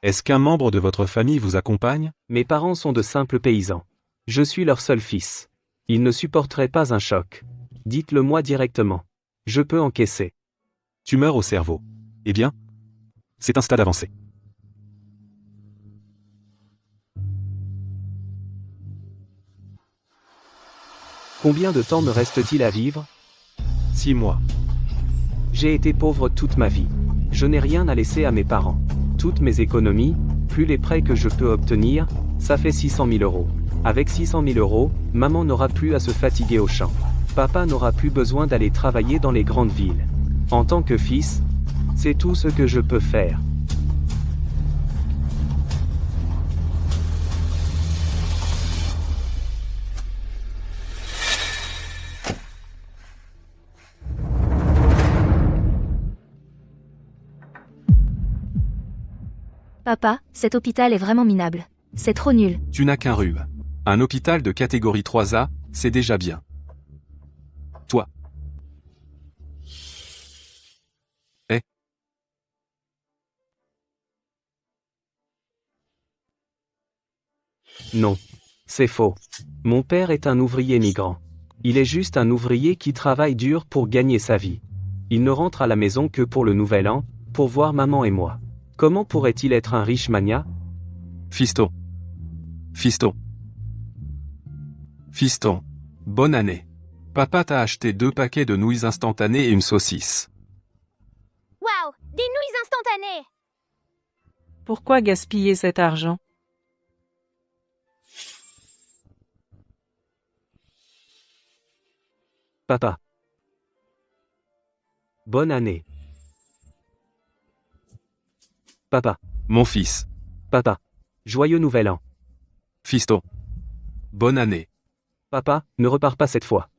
Est-ce qu'un membre de votre famille vous accompagne? Mes parents sont de simples paysans. Je suis leur seul fils. Ils ne supporteraient pas un choc. Dites-le moi directement. Je peux encaisser. Tumeur au cerveau. Eh bien, c'est un stade avancé. Combien de temps me reste-t-il à vivre? 6 mois. J'ai été pauvre toute ma vie. Je n'ai rien à laisser à mes parents. Toutes mes économies, plus les prêts que je peux obtenir, ça fait 600 000 euros. Avec 600 000 euros, maman n'aura plus à se fatiguer au champ. Papa n'aura plus besoin d'aller travailler dans les grandes villes. En tant que fils, c'est tout ce que je peux faire. Papa, cet hôpital est vraiment minable. C'est trop nul. Tu n'as qu'un rhume. Un hôpital de catégorie 3A, c'est déjà bien. Toi. Eh? Non. C'est faux. Mon père est un ouvrier migrant. Il est juste un ouvrier qui travaille dur pour gagner sa vie. Il ne rentre à la maison que pour le nouvel an, pour voir maman et moi. Comment pourrait-il être un riche magnat? Fiston. Fiston. Fiston. Bonne année. Papa t'a acheté 2 paquets de nouilles instantanées et une saucisse. Waouh, des nouilles instantanées! Pourquoi gaspiller cet argent? Papa. Bonne année. Papa. Mon fils. Papa. Joyeux nouvel an. Fiston. Bonne année. Papa, ne repars pas cette fois.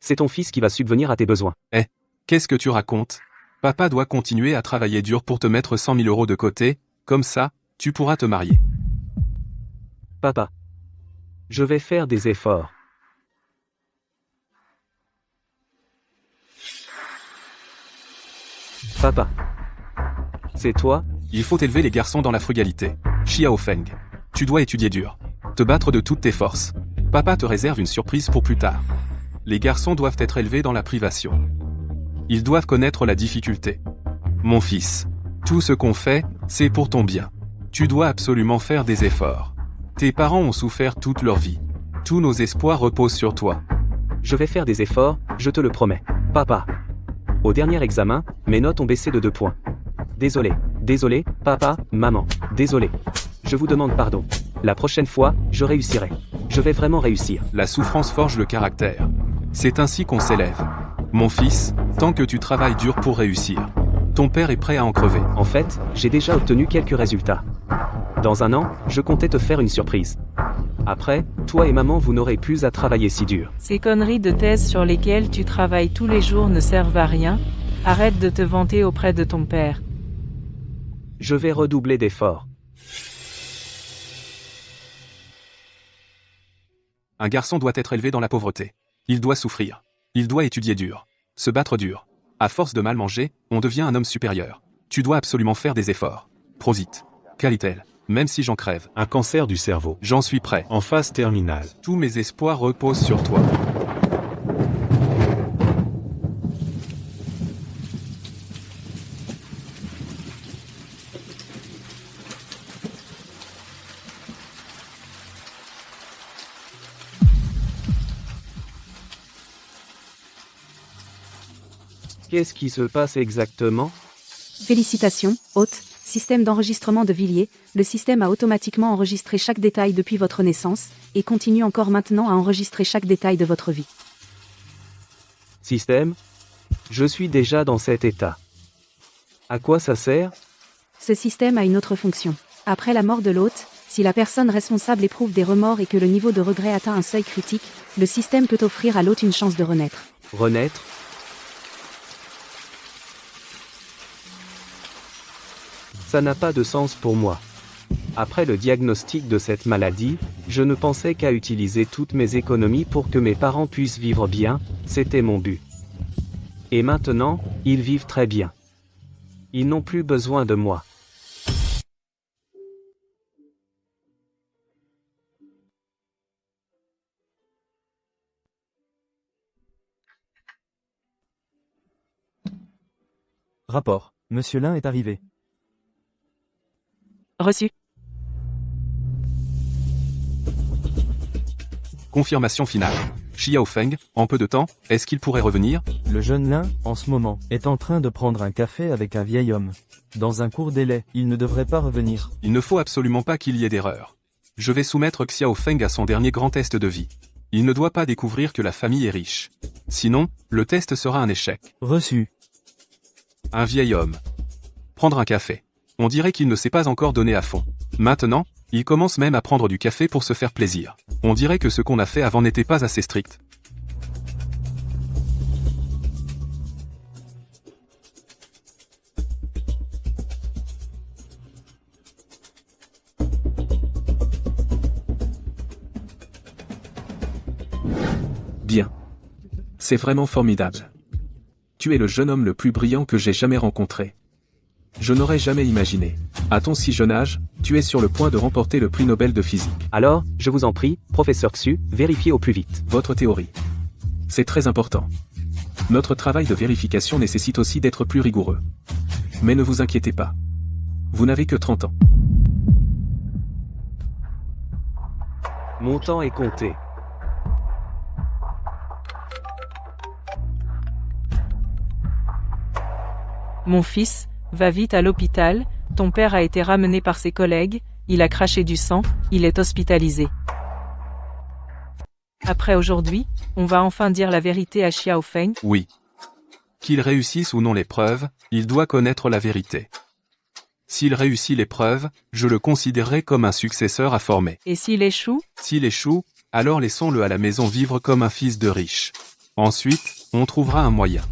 C'est ton fils qui va subvenir à tes besoins. Qu'est-ce que tu racontes? Papa doit continuer à travailler dur pour te mettre 100 000 euros de côté, comme ça, tu pourras te marier. Papa. Je vais faire des efforts. Papa. C'est toi? Il faut élever les garçons dans la frugalité. Xiao Feng. Tu dois étudier dur. Te battre de toutes tes forces. Papa te réserve une surprise pour plus tard. Les garçons doivent être élevés dans la privation. Ils doivent connaître la difficulté. Mon fils. Tout ce qu'on fait, c'est pour ton bien. Tu dois absolument faire des efforts. Tes parents ont souffert toute leur vie. Tous nos espoirs reposent sur toi. Je vais faire des efforts, je te le promets. Papa. Au dernier examen, mes notes ont baissé de 2 points. Désolé, papa, maman. Désolé. Je vous demande pardon. La prochaine fois, je réussirai. Je vais vraiment réussir. La souffrance forge le caractère. C'est ainsi qu'on s'élève. Mon fils, tant que tu travailles dur pour réussir, ton père est prêt à en crever. En fait, j'ai déjà obtenu quelques résultats. Dans 1 an, je comptais te faire une surprise. Après, toi et maman vous n'aurez plus à travailler si dur. Ces conneries de thèse sur lesquelles tu travailles tous les jours ne servent à rien. Arrête de te vanter auprès de ton père. Je vais redoubler d'efforts. Un garçon doit être élevé dans la pauvreté. Il doit souffrir. Il doit étudier dur. Se battre dur. À force de mal manger, on devient un homme supérieur. Tu dois absolument faire des efforts. Prosit. Qualitel. Même si j'en crève. Un cancer du cerveau. J'en suis prêt. En phase terminale. Tous mes espoirs reposent sur toi. Qu'est-ce qui se passe exactement? Félicitations, hôte, système d'enregistrement de Villiers, le système a automatiquement enregistré chaque détail depuis votre naissance, et continue encore maintenant à enregistrer chaque détail de votre vie. Système? Je suis déjà dans cet état. À quoi ça sert? Ce système a une autre fonction. Après la mort de l'hôte, si la personne responsable éprouve des remords et que le niveau de regret atteint un seuil critique, le système peut offrir à l'hôte une chance de renaître. Renaître? Ça n'a pas de sens pour moi. Après le diagnostic de cette maladie, je ne pensais qu'à utiliser toutes mes économies pour que mes parents puissent vivre bien, c'était mon but. Et maintenant, ils vivent très bien. Ils n'ont plus besoin de moi. Rapport. Monsieur Lin est arrivé. Reçu. Confirmation finale. Xiao Feng, en peu de temps, est-ce qu'il pourrait revenir? Le jeune Lin, en ce moment, est en train de prendre un café avec un vieil homme. Dans un court délai, il ne devrait pas revenir. Il ne faut absolument pas qu'il y ait d'erreur. Je vais soumettre Xiao Feng à son dernier grand test de vie. Il ne doit pas découvrir que la famille est riche. Sinon, le test sera un échec. Reçu. Un vieil homme. Prendre un café. On dirait qu'il ne s'est pas encore donné à fond. Maintenant, il commence même à prendre du café pour se faire plaisir. On dirait que ce qu'on a fait avant n'était pas assez strict. Bien. C'est vraiment formidable. Tu es le jeune homme le plus brillant que j'ai jamais rencontré. Je n'aurais jamais imaginé. À ton si jeune âge, tu es sur le point de remporter le prix Nobel de physique. Alors, je vous en prie, professeur Xu, vérifiez au plus vite. Votre théorie. C'est très important. Notre travail de vérification nécessite aussi d'être plus rigoureux. Mais ne vous inquiétez pas. Vous n'avez que 30 ans. Mon temps est compté. Mon fils, va vite à l'hôpital, ton père a été ramené par ses collègues, il a craché du sang, il est hospitalisé. Après aujourd'hui, on va enfin dire la vérité à Xiao Feng. Oui. Qu'il réussisse ou non l'épreuve, il doit connaître la vérité. S'il réussit l'épreuve, je le considérerai comme un successeur à former. Et s'il échoue? S'il échoue, alors laissons-le à la maison vivre comme un fils de riche. Ensuite, on trouvera un moyen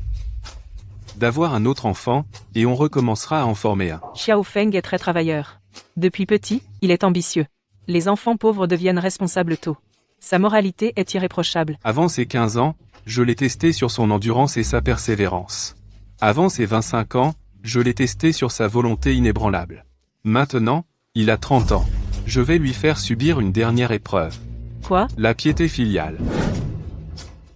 d'avoir un autre enfant, et on recommencera à en former un. Xiao Feng est très travailleur. Depuis petit, il est ambitieux. Les enfants pauvres deviennent responsables tôt. Sa moralité est irréprochable. Avant ses 15 ans, je l'ai testé sur son endurance et sa persévérance. Avant ses 25 ans, je l'ai testé sur sa volonté inébranlable. Maintenant, il a 30 ans. Je vais lui faire subir une dernière épreuve. Quoi? La piété filiale.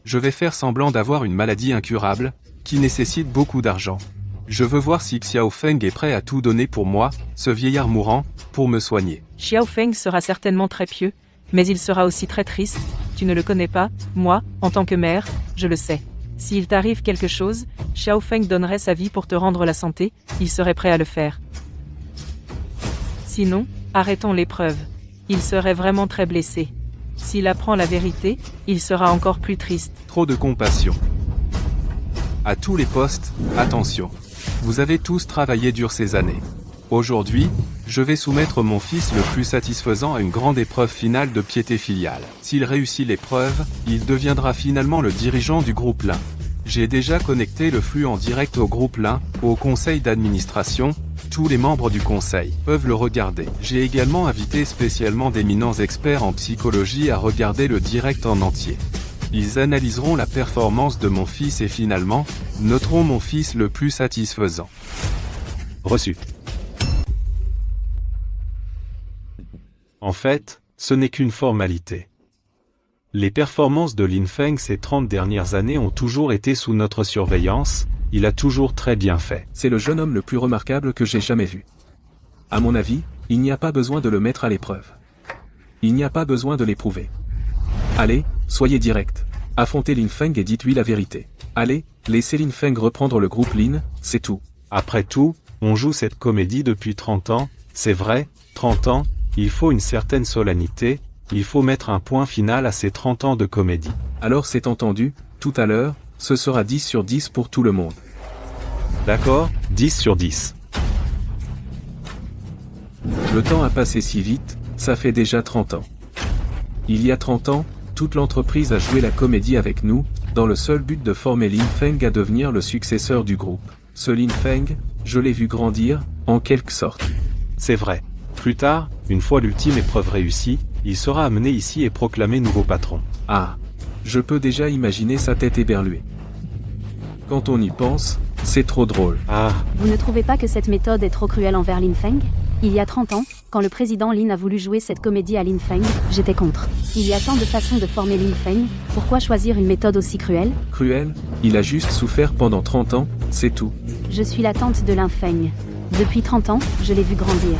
Je vais faire semblant d'avoir une maladie incurable, qui nécessite beaucoup d'argent. Je veux voir si Xiao Feng est prêt à tout donner pour moi, ce vieillard mourant, pour me soigner. Xiao Feng sera certainement très pieux, mais il sera aussi très triste. Tu ne le connais pas, moi, en tant que mère, je le sais. S'il t'arrive quelque chose, Xiao Feng donnerait sa vie pour te rendre la santé, il serait prêt à le faire. Sinon, arrêtons l'épreuve. Il serait vraiment très blessé. S'il apprend la vérité, il sera encore plus triste. Trop de compassion. À tous les postes, attention. Vous avez tous travaillé dur ces années. Aujourd'hui, je vais soumettre mon fils le plus satisfaisant à une grande épreuve finale de piété filiale. S'il réussit l'épreuve, il deviendra finalement le dirigeant du groupe Lin. J'ai déjà connecté le flux en direct au groupe Lin, au conseil d'administration. Tous les membres du conseil peuvent le regarder. J'ai également invité spécialement d'éminents experts en psychologie à regarder le direct en entier. Ils analyseront la performance de mon fils et finalement, noteront mon fils le plus satisfaisant. Reçu. En fait, ce n'est qu'une formalité. Les performances de Lin Feng ces 30 dernières années ont toujours été sous notre surveillance, il a toujours très bien fait. C'est le jeune homme le plus remarquable que j'ai jamais vu. À mon avis, il n'y a pas besoin de le mettre à l'épreuve. Il n'y a pas besoin de l'éprouver. Allez, soyez direct. Affrontez Lin Feng et dites-lui la vérité. Allez, laissez Lin Feng reprendre le groupe Lin, c'est tout. Après tout, on joue cette comédie depuis 30 ans, c'est vrai, 30 ans, il faut une certaine solennité, il faut mettre un point final à ces 30 ans de comédie. Alors c'est entendu, tout à l'heure, ce sera 10 sur 10 pour tout le monde. D'accord, 10 sur 10. Le temps a passé si vite, ça fait déjà 30 ans. Il y a 30 ans, toute l'entreprise a joué la comédie avec nous, dans le seul but de former Lin Feng à devenir le successeur du groupe. Ce Lin Feng, je l'ai vu grandir, en quelque sorte. C'est vrai. Plus tard, une fois l'ultime épreuve réussie, il sera amené ici et proclamé nouveau patron. Ah, je peux déjà imaginer sa tête éberluée. Quand on y pense, c'est trop drôle. Ah, Vous ne trouvez pas que cette méthode est trop cruelle envers Lin Feng? Il y a 30 ans, quand le président Lin a voulu jouer cette comédie à Lin Feng, j'étais contre. Il y a tant de façons de former Lin Feng, pourquoi choisir une méthode aussi cruelle? Cruel, il a juste souffert pendant 30 ans, c'est tout. Je suis la tante de Lin Feng. Depuis 30 ans, je l'ai vu grandir.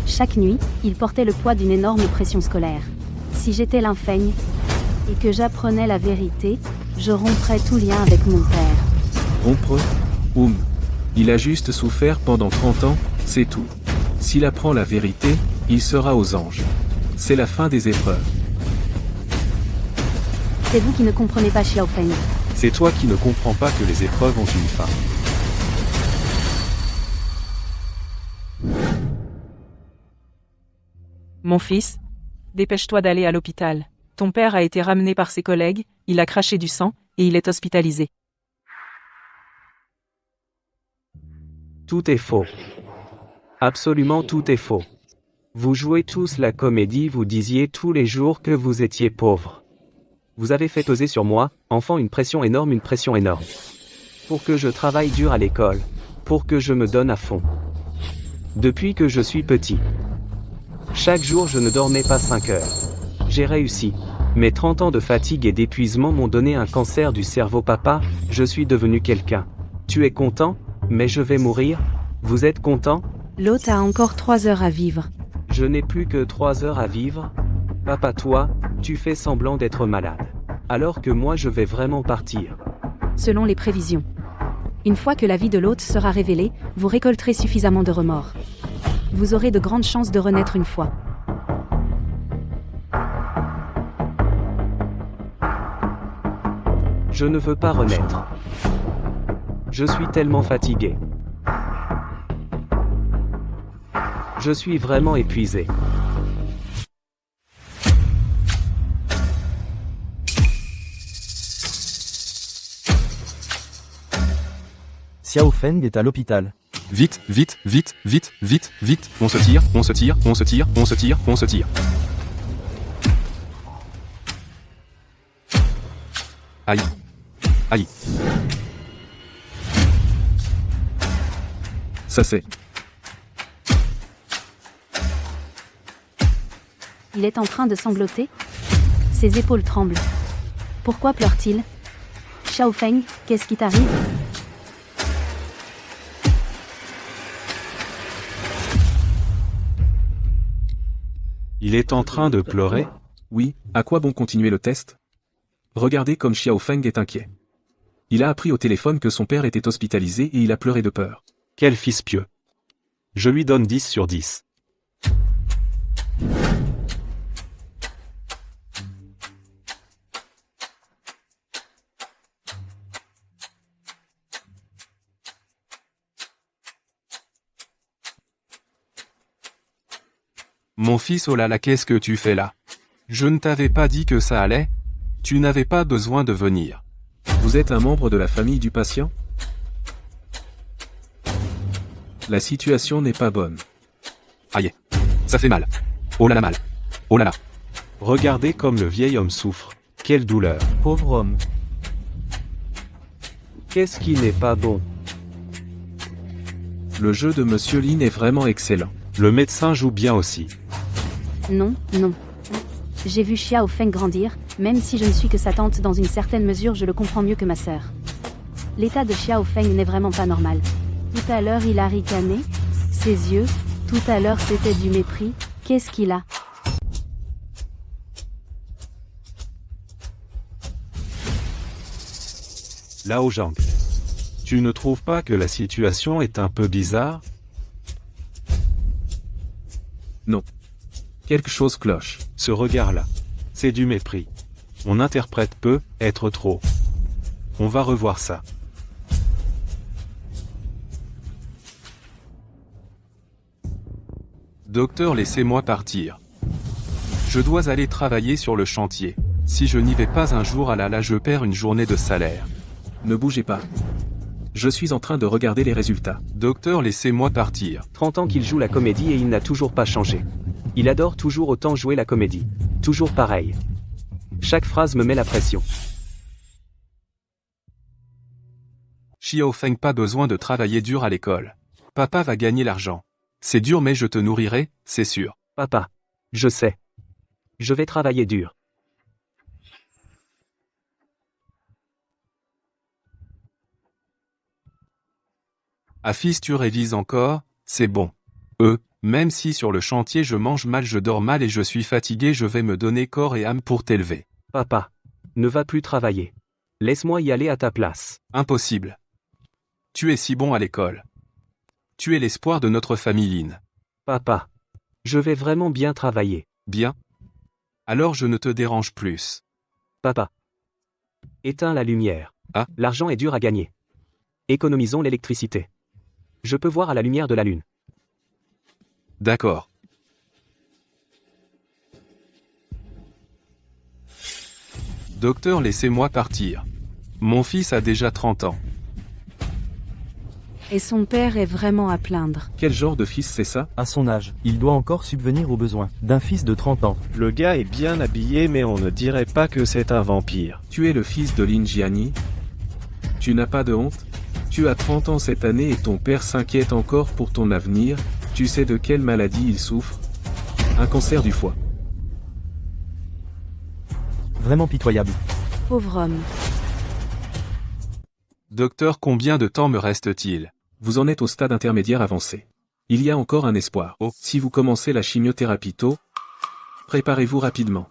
Chaque nuit, il portait le poids d'une énorme pression scolaire. Si j'étais Lin Feng, et que j'apprenais la vérité, je romprais tout lien avec mon père. Rompre? Il a juste souffert pendant 30 ans, c'est tout. S'il apprend la vérité, il sera aux anges. C'est la fin des épreuves. C'est vous qui ne comprenez pas Xiao Feng. C'est toi qui ne comprends pas que les épreuves ont une fin. Mon fils, dépêche-toi d'aller à l'hôpital. Ton père a été ramené par ses collègues, il a craché du sang, et il est hospitalisé. Tout est faux. Absolument tout est faux. Vous jouez tous la comédie, vous disiez tous les jours que vous étiez pauvre. Vous avez fait peser sur moi, enfant, une pression énorme. Pour que je travaille dur à l'école. Pour que je me donne à fond. Depuis que je suis petit. Chaque jour je ne dormais pas 5 heures. J'ai réussi. Mes 30 ans de fatigue et d'épuisement m'ont donné un cancer du cerveau. Papa, je suis devenu quelqu'un. Tu es content? Mais je vais mourir? Vous êtes content? L'hôte a encore 3 heures à vivre. Je n'ai plus que 3 heures à vivre? Papa, toi, tu fais semblant d'être malade. Alors que moi je vais vraiment partir. Selon les prévisions. Une fois que la vie de l'hôte sera révélée, vous récolterez suffisamment de remords. Vous aurez de grandes chances de renaître une fois. Je ne veux pas renaître. Je suis tellement fatigué. Je suis vraiment épuisé. Xiao Feng est à l'hôpital. Vite, on se tire. Aïe. Ça c'est. Il est en train de sangloter. Ses épaules tremblent. Pourquoi pleure-t-il? Xiao Feng, qu'est-ce qui t'arrive? Il est en train de pleurer? Oui, à quoi bon continuer le test? Regardez comme Xiao Feng est inquiet. Il a appris au téléphone que son père était hospitalisé et il a pleuré de peur. Quel fils pieux. Je lui donne 10 sur 10. Mon fils, oh là là, qu'est-ce que tu fais là? Je ne t'avais pas dit que ça allait? Tu n'avais pas besoin de venir. Vous êtes un membre de la famille du patient? La situation n'est pas bonne. Aïe, ça fait mal. Oh là là, mal. Oh là là. Regardez comme le vieil homme souffre. Quelle douleur. Pauvre homme. Qu'est-ce qui n'est pas bon? Le jeu de Monsieur Lin est vraiment excellent. Le médecin joue bien aussi. Non. J'ai vu Xiao Feng grandir, même si je ne suis que sa tante dans une certaine mesure, je le comprends mieux que ma sœur. L'état de Xiao Feng n'est vraiment pas normal. Tout à l'heure il a ricané, ses yeux, tout à l'heure c'était du mépris, qu'est-ce qu'il a? Lao Zhang. Tu ne trouves pas que la situation est un peu bizarre? Non. Quelque chose cloche. Ce regard-là. C'est du mépris. On interprète peut être trop. On va revoir ça. Docteur, laissez-moi partir. Je dois aller travailler sur le chantier. Si je n'y vais pas un jour, ah là là, je perds une journée de salaire. Ne bougez pas. Je suis en train de regarder les résultats. Docteur, laissez-moi partir. 30 ans qu'il joue la comédie et il n'a toujours pas changé. Il adore toujours autant jouer la comédie. Toujours pareil. Chaque phrase me met la pression. Xiao Feng, pas besoin de travailler dur à l'école. Papa va gagner l'argent. C'est dur mais je te nourrirai, c'est sûr. Papa. Je sais. Je vais travailler dur. Ah fils, tu révises encore, c'est bon. Même si sur le chantier je mange mal, je dors mal et je suis fatigué, je vais me donner corps et âme pour t'élever. Papa. Ne va plus travailler. Laisse-moi y aller à ta place. Impossible. Tu es si bon à l'école. Tu es l'espoir de notre famille, Lynn. Papa. Je vais vraiment bien travailler. Bien. Alors je ne te dérange plus. Papa. Éteins la lumière. Ah. L'argent est dur à gagner. Économisons l'électricité. Je peux voir à la lumière de la lune. D'accord. Docteur, laissez-moi partir. Mon fils a déjà 30 ans. Et son père est vraiment à plaindre. Quel genre de fils c'est ça? À son âge, il doit encore subvenir aux besoins d'un fils de 30 ans. Le gars est bien habillé, mais on ne dirait pas que c'est un vampire. Tu es le fils de Lin Jiani? Tu n'as pas de honte? Tu as 30 ans cette année et ton père s'inquiète encore pour ton avenir. Tu sais de quelle maladie il souffre? Un cancer du foie. Vraiment pitoyable. Pauvre homme. Docteur, combien de temps me reste-t-il? Vous en êtes au stade intermédiaire avancé. Il y a encore un espoir. Si vous commencez la chimiothérapie tôt, préparez-vous rapidement.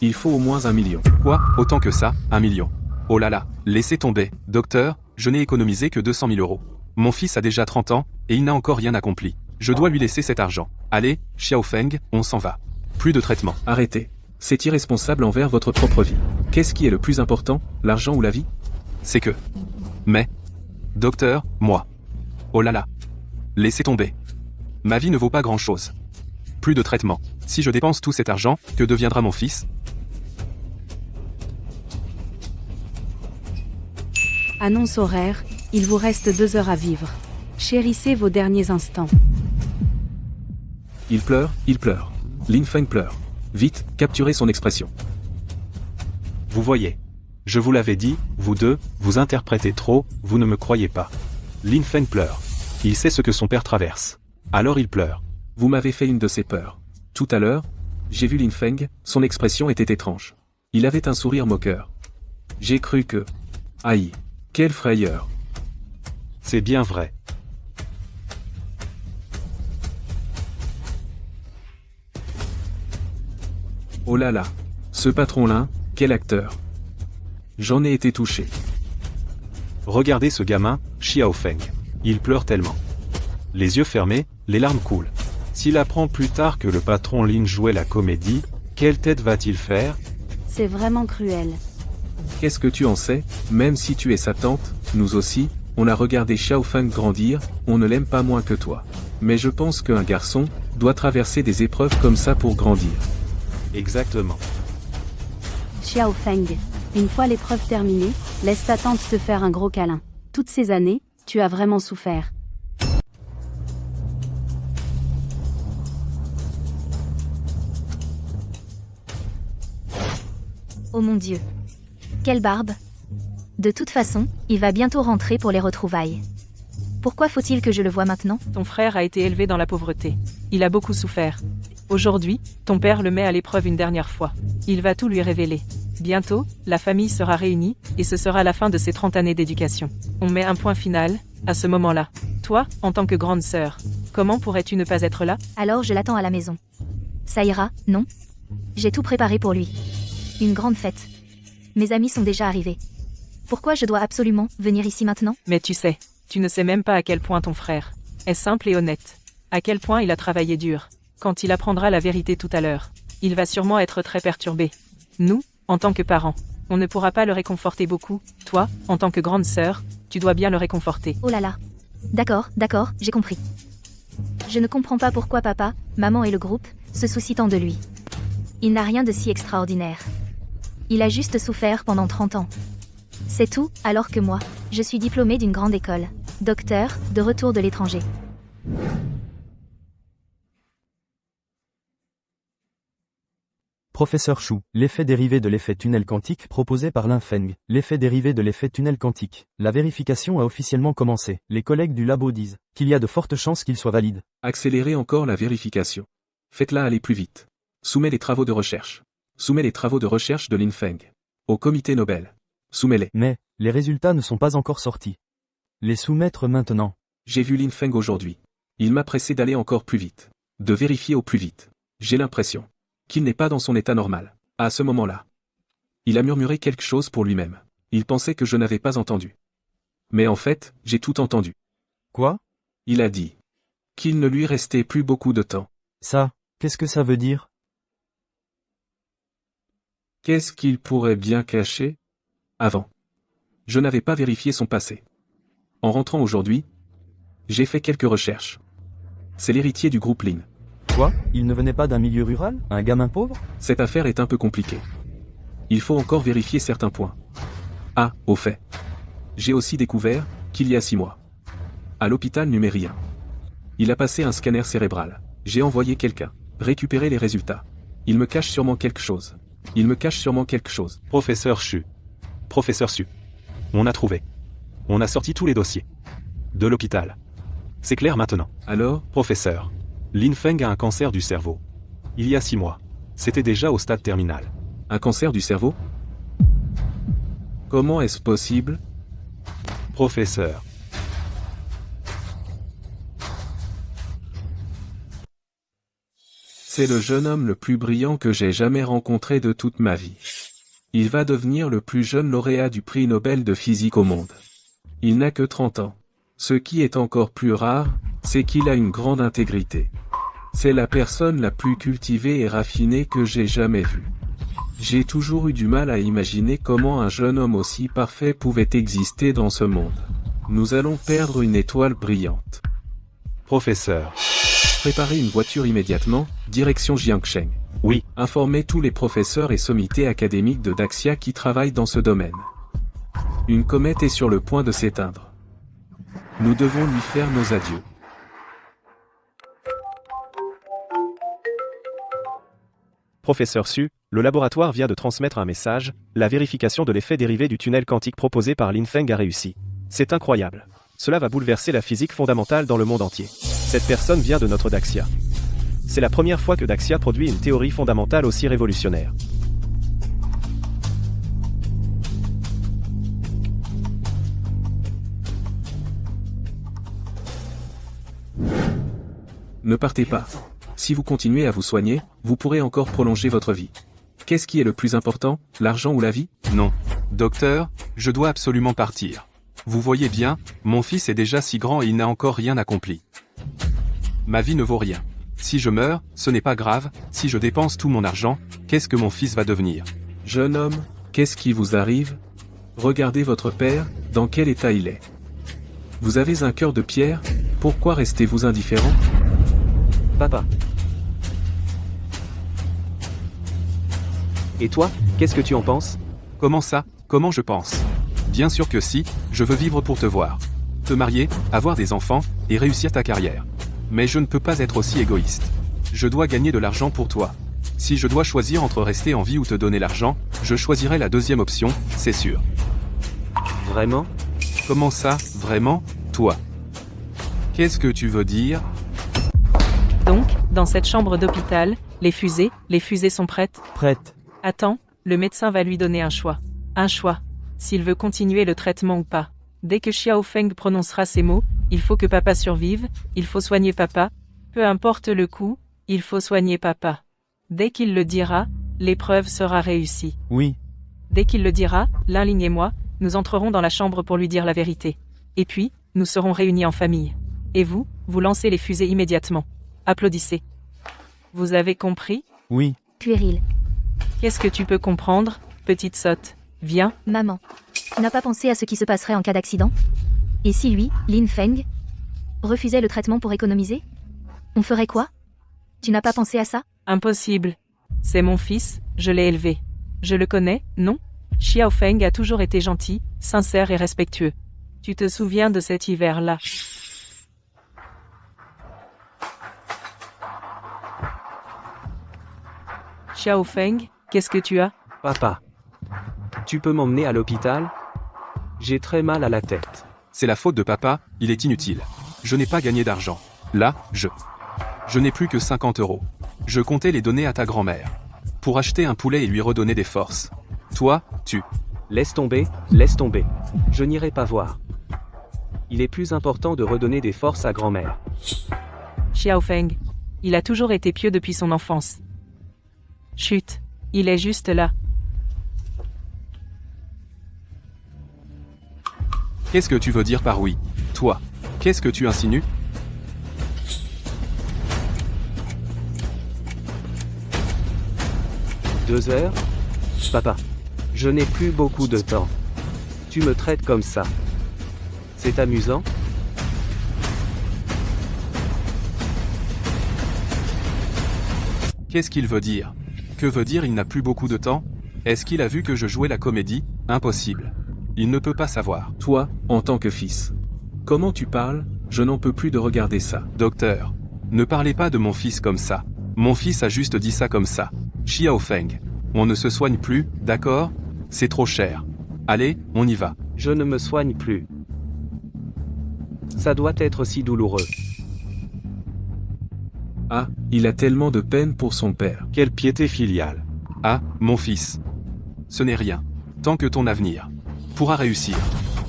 Il faut au moins 1 million. Quoi? Autant que ça? 1 million. Oh là là, laissez tomber. Docteur, je n'ai économisé que 200 000 euros. Mon fils a déjà 30 ans, et il n'a encore rien accompli. Je dois lui laisser cet argent. Allez, Xiaofeng, on s'en va. Plus de traitement. Arrêtez. C'est irresponsable envers votre propre vie. Qu'est-ce qui est le plus important, l'argent ou la vie? C'est que... Mais... Docteur, moi. Oh là là. Laissez tomber. Ma vie ne vaut pas grand-chose. Plus de traitement. Si je dépense tout cet argent, que deviendra mon fils? Annonce horaire, il vous reste 2 heures à vivre. Chérissez vos derniers instants. Il pleure, il pleure. Lin Feng pleure. Vite, capturez son expression. Vous voyez. Je vous l'avais dit, vous deux, vous interprétez trop, vous ne me croyez pas. Lin Feng pleure. Il sait ce que son père traverse. Alors il pleure. Vous m'avez fait une de ses peurs. Tout à l'heure, j'ai vu Lin Feng, son expression était étrange. Il avait un sourire moqueur. J'ai cru que... Aïe, quelle frayeur. C'est bien vrai. Oh là là, ce patron-là, quel acteur. J'en ai été touché. Regardez ce gamin, Xiaofeng. Il pleure tellement. Les yeux fermés, les larmes coulent. S'il apprend plus tard que le patron Lin jouait la comédie, quelle tête va-t-il faire? C'est vraiment cruel. Qu'est-ce que tu en sais? Même si tu es sa tante, nous aussi, on a regardé Xiaofeng grandir, on ne l'aime pas moins que toi. Mais je pense qu'un garçon doit traverser des épreuves comme ça pour grandir. Exactement. Xiaofeng. Une fois l'épreuve terminée, laisse ta tante te faire un gros câlin. Toutes ces années, tu as vraiment souffert. Oh mon Dieu. Quelle barbe. De toute façon, il va bientôt rentrer pour les retrouvailles. Pourquoi faut-il que je le voie maintenant? Ton frère a été élevé dans la pauvreté. Il a beaucoup souffert. Aujourd'hui, ton père le met à l'épreuve une dernière fois. Il va tout lui révéler. Bientôt, la famille sera réunie, et ce sera la fin de ses 30 années d'éducation. On met un point final, à ce moment-là. Toi, en tant que grande sœur, comment pourrais-tu ne pas être là? Alors je l'attends à la maison. Ça ira, non? J'ai tout préparé pour lui. Une grande fête. Mes amis sont déjà arrivés. Pourquoi je dois absolument venir ici maintenant? Mais tu sais, tu ne sais même pas à quel point ton frère est simple et honnête. À quel point il a travaillé dur. Quand il apprendra la vérité tout à l'heure, il va sûrement être très perturbé. Nous, en tant que parents, on ne pourra pas le réconforter beaucoup. Toi, en tant que grande sœur, tu dois bien le réconforter. Oh là là. D'accord, j'ai compris. Je ne comprends pas pourquoi papa, maman et le groupe se soucient tant de lui. Il n'a rien de si extraordinaire. Il a juste souffert pendant 30 ans. C'est tout, alors que moi, je suis diplômée d'une grande école. Docteur, de retour de l'étranger. Professeur Chou, l'effet dérivé de l'effet tunnel quantique proposé par Lin Feng, l'effet dérivé de l'effet tunnel quantique. La vérification a officiellement commencé. Les collègues du labo disent qu'il y a de fortes chances qu'il soit valide. Accélérez encore la vérification. Faites-la aller plus vite. Soumets les travaux de recherche. Soumets les travaux de recherche de Lin Feng. Au comité Nobel. Soumets-les. Mais, les résultats ne sont pas encore sortis. Les soumettre maintenant. J'ai vu Lin Feng aujourd'hui. Il m'a pressé d'aller encore plus vite. De vérifier au plus vite. J'ai l'impression qu'il n'est pas dans son état normal. À ce moment-là, il a murmuré quelque chose pour lui-même. Il pensait que je n'avais pas entendu. Mais en fait, j'ai tout entendu. Quoi? Il a dit qu'il ne lui restait plus beaucoup de temps. Ça, qu'est-ce que ça veut dire? Qu'est-ce qu'il pourrait bien cacher? Avant, je n'avais pas vérifié son passé. En rentrant aujourd'hui, j'ai fait quelques recherches. C'est l'héritier du groupe Lin. Quoi? Il ne venait pas d'un milieu rural? Un gamin pauvre? Cette affaire est un peu compliquée. Il faut encore vérifier certains points. Ah, au fait. J'ai aussi découvert qu'il y a 6 mois. À l'hôpital numérien. Il a passé un scanner cérébral. J'ai envoyé quelqu'un récupérer les résultats. Il me cache sûrement quelque chose. Il me cache sûrement quelque chose. Professeur Chu. Professeur Su. On a trouvé. On a sorti tous les dossiers. De l'hôpital. C'est clair maintenant. Alors, Professeur. Lin Feng a un cancer du cerveau. Il y a 6 mois. C'était déjà au stade terminal. un cancer du cerveau? Comment est-ce possible? Professeur. C'est le jeune homme le plus brillant que j'ai jamais rencontré de toute ma vie. Il va devenir le plus jeune lauréat du prix Nobel de physique au monde. Il n'a que 30 ans. Ce qui est encore plus rare, c'est qu'il a une grande intégrité. C'est la personne la plus cultivée et raffinée que j'ai jamais vue. J'ai toujours eu du mal à imaginer comment un jeune homme aussi parfait pouvait exister dans ce monde. Nous allons perdre une étoile brillante. Professeur. Préparez une voiture immédiatement, direction Jiangsheng. Oui. Informez tous les professeurs et sommités académiques de Daxia qui travaillent dans ce domaine. Une comète est sur le point de s'éteindre. Nous devons lui faire nos adieux. Professeur Su, le laboratoire vient de transmettre un message, la vérification de l'effet dérivé du tunnel quantique proposé par Lin Feng a réussi. C'est incroyable. Cela va bouleverser la physique fondamentale dans le monde entier. Cette personne vient de notre Daxia. C'est la première fois que Daxia produit une théorie fondamentale aussi révolutionnaire. Ne partez pas. Si vous continuez à vous soigner, vous pourrez encore prolonger votre vie. Qu'est-ce qui est le plus important, l'argent ou la vie? Non. Docteur, je dois absolument partir. Vous voyez bien, mon fils est déjà si grand et il n'a encore rien accompli. Ma vie ne vaut rien. Si je meurs, ce n'est pas grave, si je dépense tout mon argent, qu'est-ce que mon fils va devenir? Jeune homme, qu'est-ce qui vous arrive? Regardez votre père, dans quel état il est. Vous avez un cœur de pierre, pourquoi restez-vous indifférent? Papa. Et toi, qu'est-ce que tu en penses? Comment ça? Comment je pense? Bien sûr que si, je veux vivre pour te voir. Te marier, avoir des enfants, et réussir ta carrière. Mais je ne peux pas être aussi égoïste. Je dois gagner de l'argent pour toi. Si je dois choisir entre rester en vie ou te donner l'argent, je choisirai la deuxième option, c'est sûr. Vraiment? Comment ça, vraiment, toi? Qu'est-ce que tu veux dire? Donc, dans cette chambre d'hôpital, les fusées sont prêtes? Prête. Attends, le médecin va lui donner un choix. Un choix. S'il veut continuer le traitement ou pas. Dès que Xiao Feng prononcera ces mots, il faut que papa survive, il faut soigner papa. Peu importe le coût, il faut soigner papa. Dès qu'il le dira, l'épreuve sera réussie. Oui. Dès qu'il le dira, Lin Ling et moi, nous entrerons dans la chambre pour lui dire la vérité. Et puis, nous serons réunis en famille. Et vous, vous lancez les fusées immédiatement. Applaudissez. Vous avez compris? Oui. Puéril. Qu'est-ce que tu peux comprendre, petite sotte? Viens. Maman. Tu n'as pas pensé à ce qui se passerait en cas d'accident? Et si lui, Lin Feng, refusait le traitement pour économiser? On ferait quoi? Tu n'as pas pensé à ça? Impossible. C'est mon fils, je l'ai élevé. Je le connais, non? Xiao Feng a toujours été gentil, sincère et respectueux. Tu te souviens de cet hiver-là? Xiao Feng, qu'est-ce que tu as? Papa. Tu peux m'emmener à l'hôpital? J'ai très mal à la tête. C'est la faute de papa, il est inutile. Je n'ai pas gagné d'argent. Là, je n'ai plus que 50 €. Je comptais les donner à ta grand-mère. Pour acheter un poulet et lui redonner des forces. Toi, tu... Laisse tomber, laisse tomber. Je n'irai pas voir. Il est plus important de redonner des forces à grand-mère. Xiaofeng. Il a toujours été pieux depuis son enfance. Chut. Il est juste là. Qu'est-ce que tu veux dire par oui? Toi, qu'est-ce que tu insinues? Deux heures? Papa. Je n'ai plus beaucoup de temps. Tu me traites comme ça. C'est amusant? Qu'est-ce qu'il veut dire? Que veut dire il n'a plus beaucoup de temps? Est-ce qu'il a vu que je jouais la comédie? Impossible. Il ne peut pas savoir. Toi, en tant que fils. Comment tu parles? Je n'en peux plus de regarder ça. Docteur, ne parlez pas de mon fils comme ça. Mon fils a juste dit ça comme ça. Xiaofeng. On ne se soigne plus, d'accord? C'est trop cher. Allez, on y va. Je ne me soigne plus. Ça doit être si douloureux. Ah, il a tellement de peine pour son père. Quelle piété filiale. Ah, mon fils. Ce n'est rien. Tant que ton avenir pourra réussir.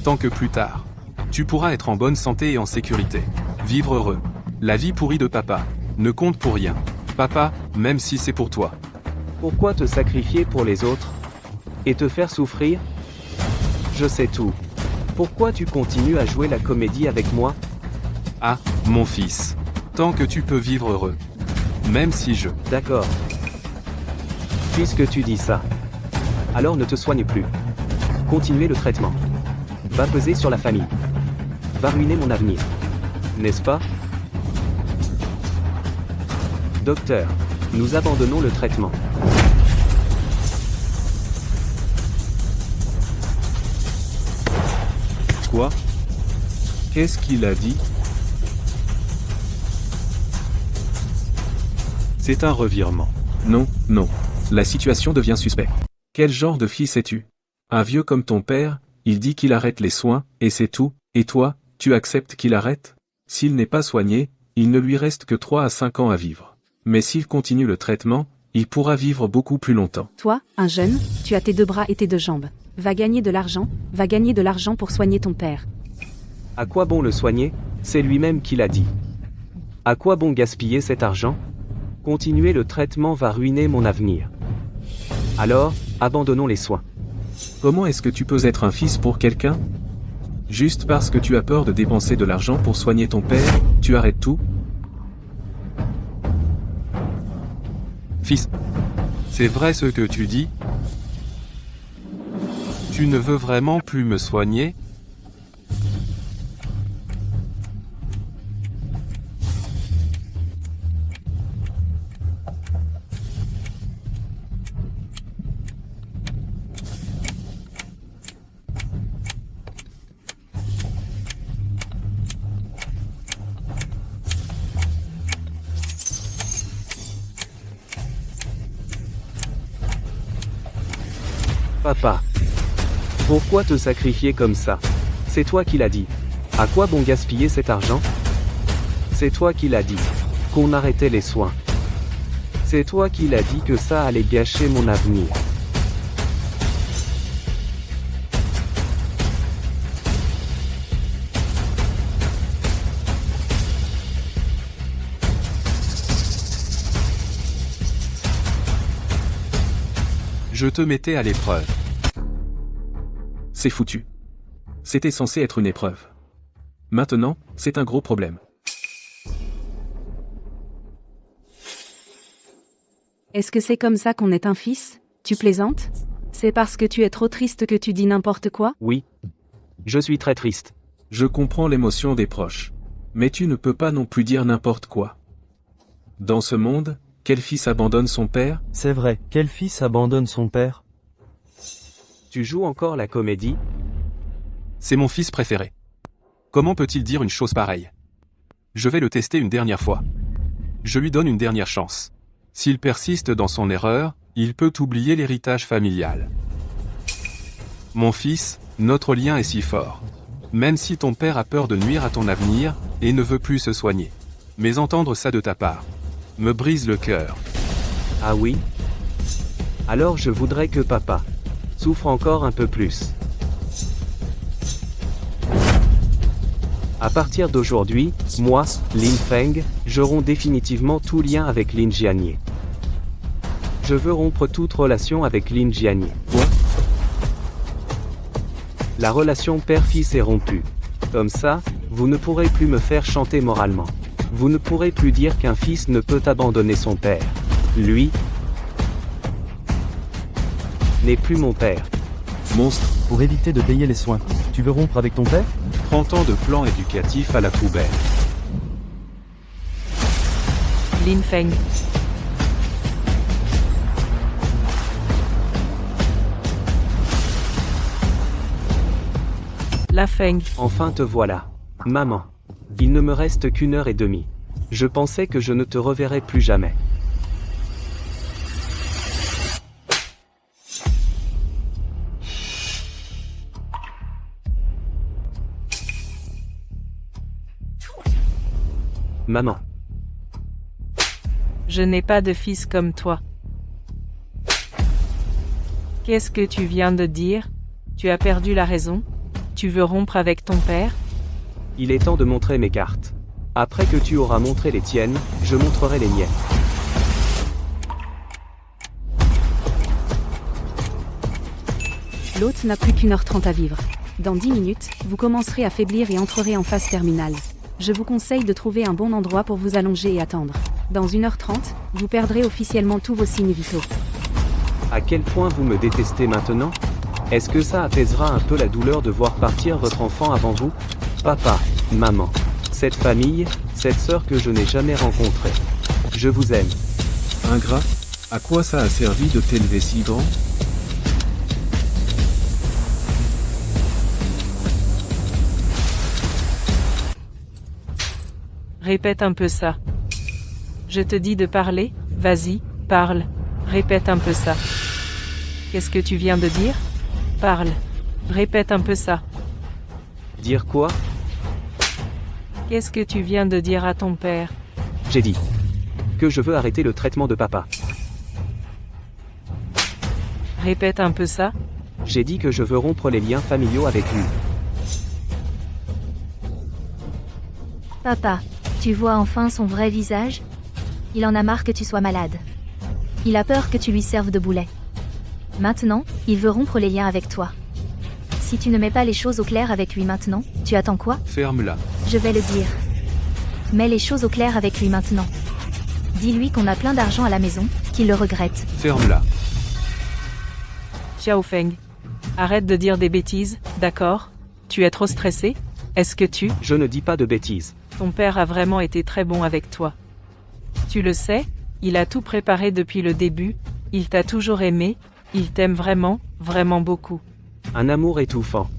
Tant que plus tard, tu pourras être en bonne santé et en sécurité. Vivre heureux. La vie pourrie de papa ne compte pour rien. Papa, même si c'est pour toi. Pourquoi te sacrifier pour les autres? Et te faire souffrir? Je sais tout. Pourquoi tu continues à jouer la comédie avec moi? Ah, mon fils. Tant que tu peux vivre heureux. Même si je... D'accord. Puisque tu dis ça, alors ne te soigne plus. Continuez le traitement. Va peser sur la famille. Va ruiner mon avenir. N'est-ce pas? Docteur, nous abandonnons le traitement. Quoi? Qu'est-ce qu'il a dit? C'est un revirement. Non, non. La situation devient suspecte. Quel genre de fils es-tu? Un vieux comme ton père, il dit qu'il arrête les soins, et c'est tout, et toi, tu acceptes qu'il arrête? S'il n'est pas soigné, il ne lui reste que 3 à 5 ans à vivre. Mais s'il continue le traitement, il pourra vivre beaucoup plus longtemps. Toi, un jeune, tu as tes 2 bras et tes 2 jambes. Va gagner de l'argent pour soigner ton père. À quoi bon le soigner? C'est lui-même qui l'a dit. À quoi bon gaspiller cet argent? Continuer le traitement va ruiner mon avenir. Alors, abandonnons les soins. Comment est-ce que tu peux être un fils pour quelqu'un? Juste parce que tu as peur de dépenser de l'argent pour soigner ton père, tu arrêtes tout? Fils, c'est vrai ce que tu dis? Tu ne veux vraiment plus me soigner? Papa. Pourquoi te sacrifier comme ça? C'est toi qui l'as dit. À quoi bon gaspiller cet argent? C'est toi qui l'as dit. Qu'on arrêtait les soins. C'est toi qui l'as dit que ça allait gâcher mon avenir. Je te mettais à l'épreuve. C'est foutu. C'était censé être une épreuve. Maintenant, c'est un gros problème. Est-ce que c'est comme ça qu'on est un fils? Tu plaisantes? C'est parce que tu es trop triste que tu dis n'importe quoi? Oui. Je suis très triste. Je comprends l'émotion des proches. Mais tu ne peux pas non plus dire n'importe quoi. Dans ce monde, quel fils abandonne son père? C'est vrai, quel fils abandonne son père? Tu joues encore la comédie? C'est mon fils préféré. Comment peut-il dire une chose pareille? Je vais le tester une dernière fois. Je lui donne une dernière chance. S'il persiste dans son erreur, il peut oublier l'héritage familial. Mon fils, notre lien est si fort. Même si ton père a peur de nuire à ton avenir, et ne veut plus se soigner. Mais entendre ça de ta part me brise le cœur. Ah oui? Alors je voudrais que papa souffre encore un peu plus. À partir d'aujourd'hui, moi, Lin Feng, je romps définitivement tout lien avec Lin Jianye. Je veux rompre toute relation avec Lin Jianye. Quoi? La relation père-fils est rompue. Comme ça, vous ne pourrez plus me faire chanter moralement. Vous ne pourrez plus dire qu'un fils ne peut abandonner son père. Lui n'est plus mon père. Monstre, Pour éviter de payer les soins, tu veux rompre avec ton père? 30 ans de plan éducatif à la poubelle. Lin Feng. La Feng. Enfin te voilà. Maman. Il ne me reste qu'1 heure et demie. Je pensais que je ne te reverrais plus jamais. Maman. Je n'ai pas de fils comme toi. Qu'est-ce que tu viens de dire? Tu as perdu la raison? Tu veux rompre avec ton père? Il est temps de montrer mes cartes. Après que tu auras montré les tiennes, je montrerai les miennes. L'hôte n'a plus qu'1h30 à vivre. Dans 10 minutes, vous commencerez à faiblir et entrerez en phase terminale. Je vous conseille de trouver un bon endroit pour vous allonger et attendre. Dans 1h30, vous perdrez officiellement tous vos signes vitaux. À quel point vous me détestez maintenant? Est-ce que ça apaisera un peu la douleur de voir partir votre enfant avant vous? Papa, maman, cette famille, cette sœur que je n'ai jamais rencontrée. Je vous aime. ingrat, à quoi ça a servi de t'élever si grand? Répète un peu ça. Je te dis de parler, vas-y, parle. Répète un peu ça. Qu'est-ce que tu viens de dire? Parle. Répète un peu ça. Dire quoi? Qu'est-ce que tu viens de dire à ton père? J'ai dit que je veux arrêter le traitement de papa. Répète un peu ça. J'ai dit que je veux rompre les liens familiaux avec lui. Papa, tu vois enfin son vrai visage? Il en a marre que tu sois malade. Il a peur que tu lui serves de boulet. Maintenant, il veut rompre les liens avec toi. Si tu ne mets pas les choses au clair avec lui maintenant, tu attends quoi? Ferme-la. Je vais le dire. Mets les choses au clair avec lui maintenant. Dis-lui qu'on a plein d'argent à la maison, qu'il le regrette. Ferme-la. Xiao Feng. Arrête de dire des bêtises, d'accord? Tu es trop stressé? Est-ce que Je ne dis pas de bêtises. ton père a vraiment été très bon avec toi? Tu le sais, il a tout préparé depuis le début, il t'a toujours aimé, il t'aime vraiment, vraiment beaucoup. Un amour étouffant.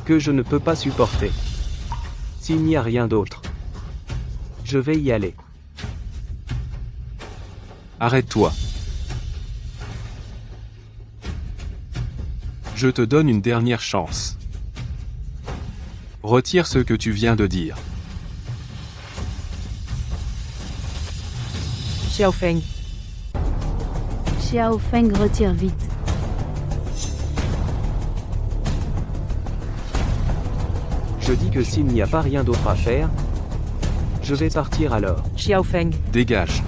Que je ne peux pas supporter. S'il n'y a rien d'autre. Je vais y aller. Arrête-toi. Je te donne une dernière chance. Retire ce que tu viens de dire. Xiao Feng. Xiao Feng retire vite. Je dis que s'il n'y a pas rien d'autre à faire, je vais partir alors. Xiao Feng. Dégage.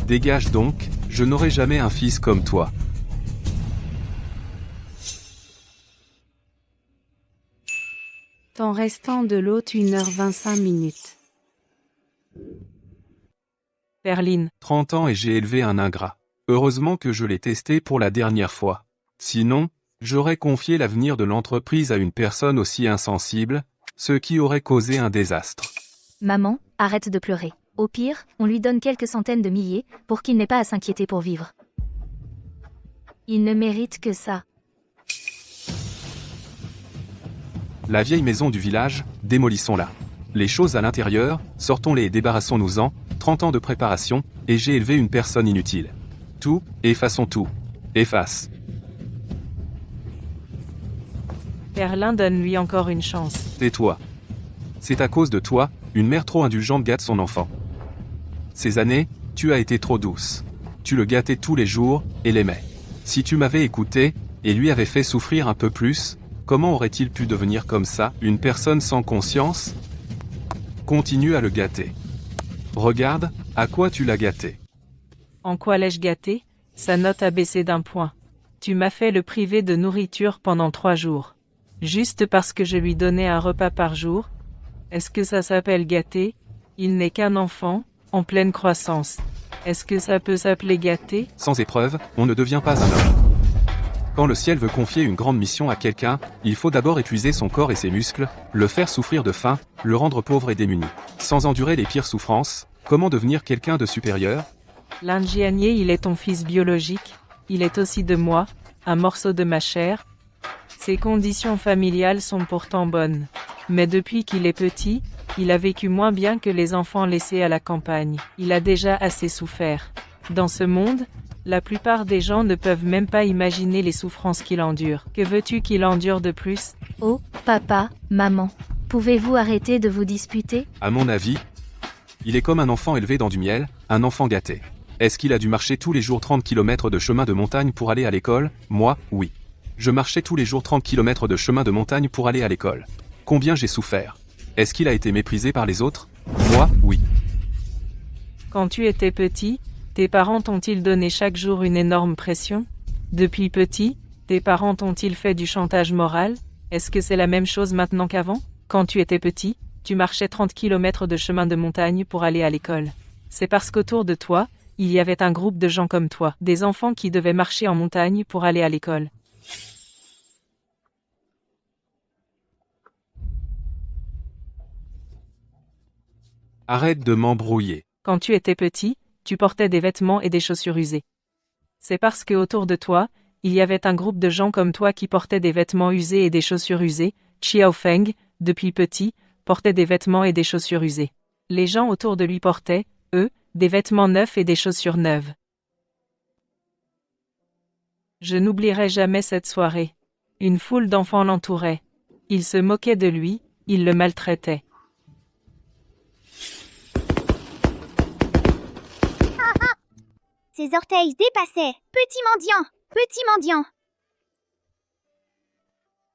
Dégage donc, je n'aurai jamais un fils comme toi. Temps restant de l'hôte 1h25 minutes. Perline. 30 ans et j'ai élevé un ingrat. Heureusement que je l'ai testé pour la dernière fois. Sinon, j'aurais confié l'avenir de l'entreprise à une personne aussi insensible, ce qui aurait causé un désastre. Maman, arrête de pleurer. Au pire, on lui donne quelques centaines de milliers, pour qu'il n'ait pas à s'inquiéter pour vivre. Il ne mérite que ça. La vieille maison du village, démolissons-la. Les choses à l'intérieur, sortons-les et débarrassons-nous-en, 30 ans de préparation, et j'ai élevé une personne inutile. Tout, effaçons tout. Efface. Perlin donne-lui encore une chance. Tais-toi. C'est à cause de toi, une mère trop indulgente gâte son enfant. Ces années, tu as été trop douce. Tu le gâtais tous les jours, et l'aimais. Si tu m'avais écouté, et lui avais fait souffrir un peu plus, comment aurait-il pu devenir comme ça, une personne sans conscience? Continue à le gâter. Regarde, à quoi tu l'as gâté. En quoi l'ai-je gâté? Sa note a baissé d'1 point. Tu m'as fait le priver de nourriture pendant 3 jours. Juste parce que je lui donnais un repas par jour? Est-ce que ça s'appelle gâter? Il n'est qu'un enfant, en pleine croissance. Est-ce que ça peut s'appeler gâter? Sans épreuve, on ne devient pas un homme. Quand le ciel veut confier une grande mission à quelqu'un, il faut d'abord épuiser son corps et ses muscles, le faire souffrir de faim, le rendre pauvre et démuni. Sans endurer les pires souffrances, comment devenir quelqu'un de supérieur? L'ingénieur, il est ton fils biologique, il est aussi de moi, un morceau de ma chair. Ses conditions familiales sont pourtant bonnes. Mais depuis qu'il est petit, il a vécu moins bien que les enfants laissés à la campagne. Il a déjà assez souffert. Dans ce monde, la plupart des gens ne peuvent même pas imaginer les souffrances qu'il endure. Que veux-tu qu'il endure de plus? Oh, papa, maman. Pouvez-vous arrêter de vous disputer? À mon avis, il est comme un enfant élevé dans du miel, un enfant gâté. Est-ce qu'il a dû marcher tous les jours 30 km de chemin de montagne pour aller à l'école? Moi, oui. Je marchais tous les jours 30 km de chemin de montagne pour aller à l'école. Combien j'ai souffert? Est-ce qu'il a été méprisé par les autres? Moi, oui. Quand tu étais petit, tes parents t'ont-ils donné chaque jour une énorme pression? Depuis petit, tes parents t'ont-ils fait du chantage moral? Est-ce que c'est la même chose maintenant qu'avant? Quand tu étais petit, tu marchais 30 km de chemin de montagne pour aller à l'école. C'est parce qu'autour de toi, il y avait un groupe de gens comme toi, des enfants qui devaient marcher en montagne pour aller à l'école. Arrête de m'embrouiller. Quand tu étais petit, tu portais des vêtements et des chaussures usées. C'est parce que autour de toi, il y avait un groupe de gens comme toi qui portaient des vêtements usés et des chaussures usées. Xiao Feng, depuis petit, portait des vêtements et des chaussures usées. Les gens autour de lui portaient, eux, des vêtements neufs et des chaussures neuves. Je n'oublierai jamais cette soirée. Une foule d'enfants l'entourait. Ils se moquaient de lui, ils le maltraitaient. Ses orteils dépassaient. Petit mendiant, petit mendiant.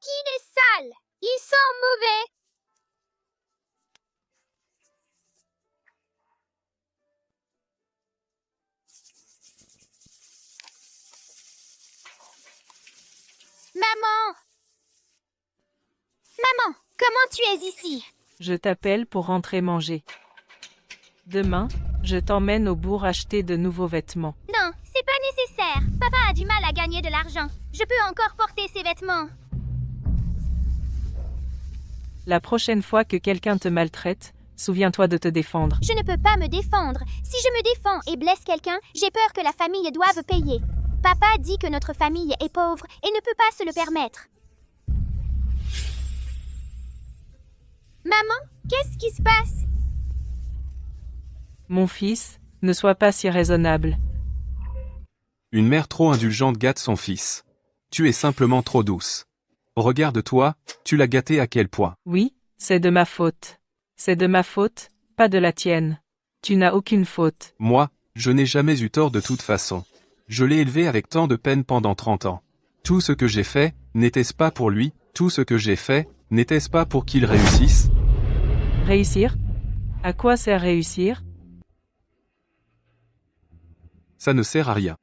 Qu'il est sale. Il sent mauvais. Maman! Maman, comment tu es ici? Je t'appelle pour rentrer manger. Demain, je t'emmène au bourg acheter de nouveaux vêtements. Non, c'est pas nécessaire. Papa a du mal à gagner de l'argent. Je peux encore porter ses vêtements. La prochaine fois que quelqu'un te maltraite, souviens-toi de te défendre. Je ne peux pas me défendre. Si je me défends et blesse quelqu'un, j'ai peur que la famille doive payer. Papa dit que notre famille est pauvre et ne peut pas se le permettre. Maman, qu'est-ce qui se passe? Mon fils, ne sois pas si raisonnable. Une mère trop indulgente gâte son fils. Tu es simplement trop douce. Regarde-toi, tu l'as gâté à quel point? Oui, c'est de ma faute. C'est de ma faute, pas de la tienne. Tu n'as aucune faute. Moi, je n'ai jamais eu tort de toute façon. Je l'ai élevé avec tant de peine pendant 30 ans. Tout ce que j'ai fait, n'était-ce pas pour lui? Tout ce que j'ai fait, n'était-ce pas pour qu'il réussisse? Réussir? À quoi sert réussir? Ça ne sert à rien.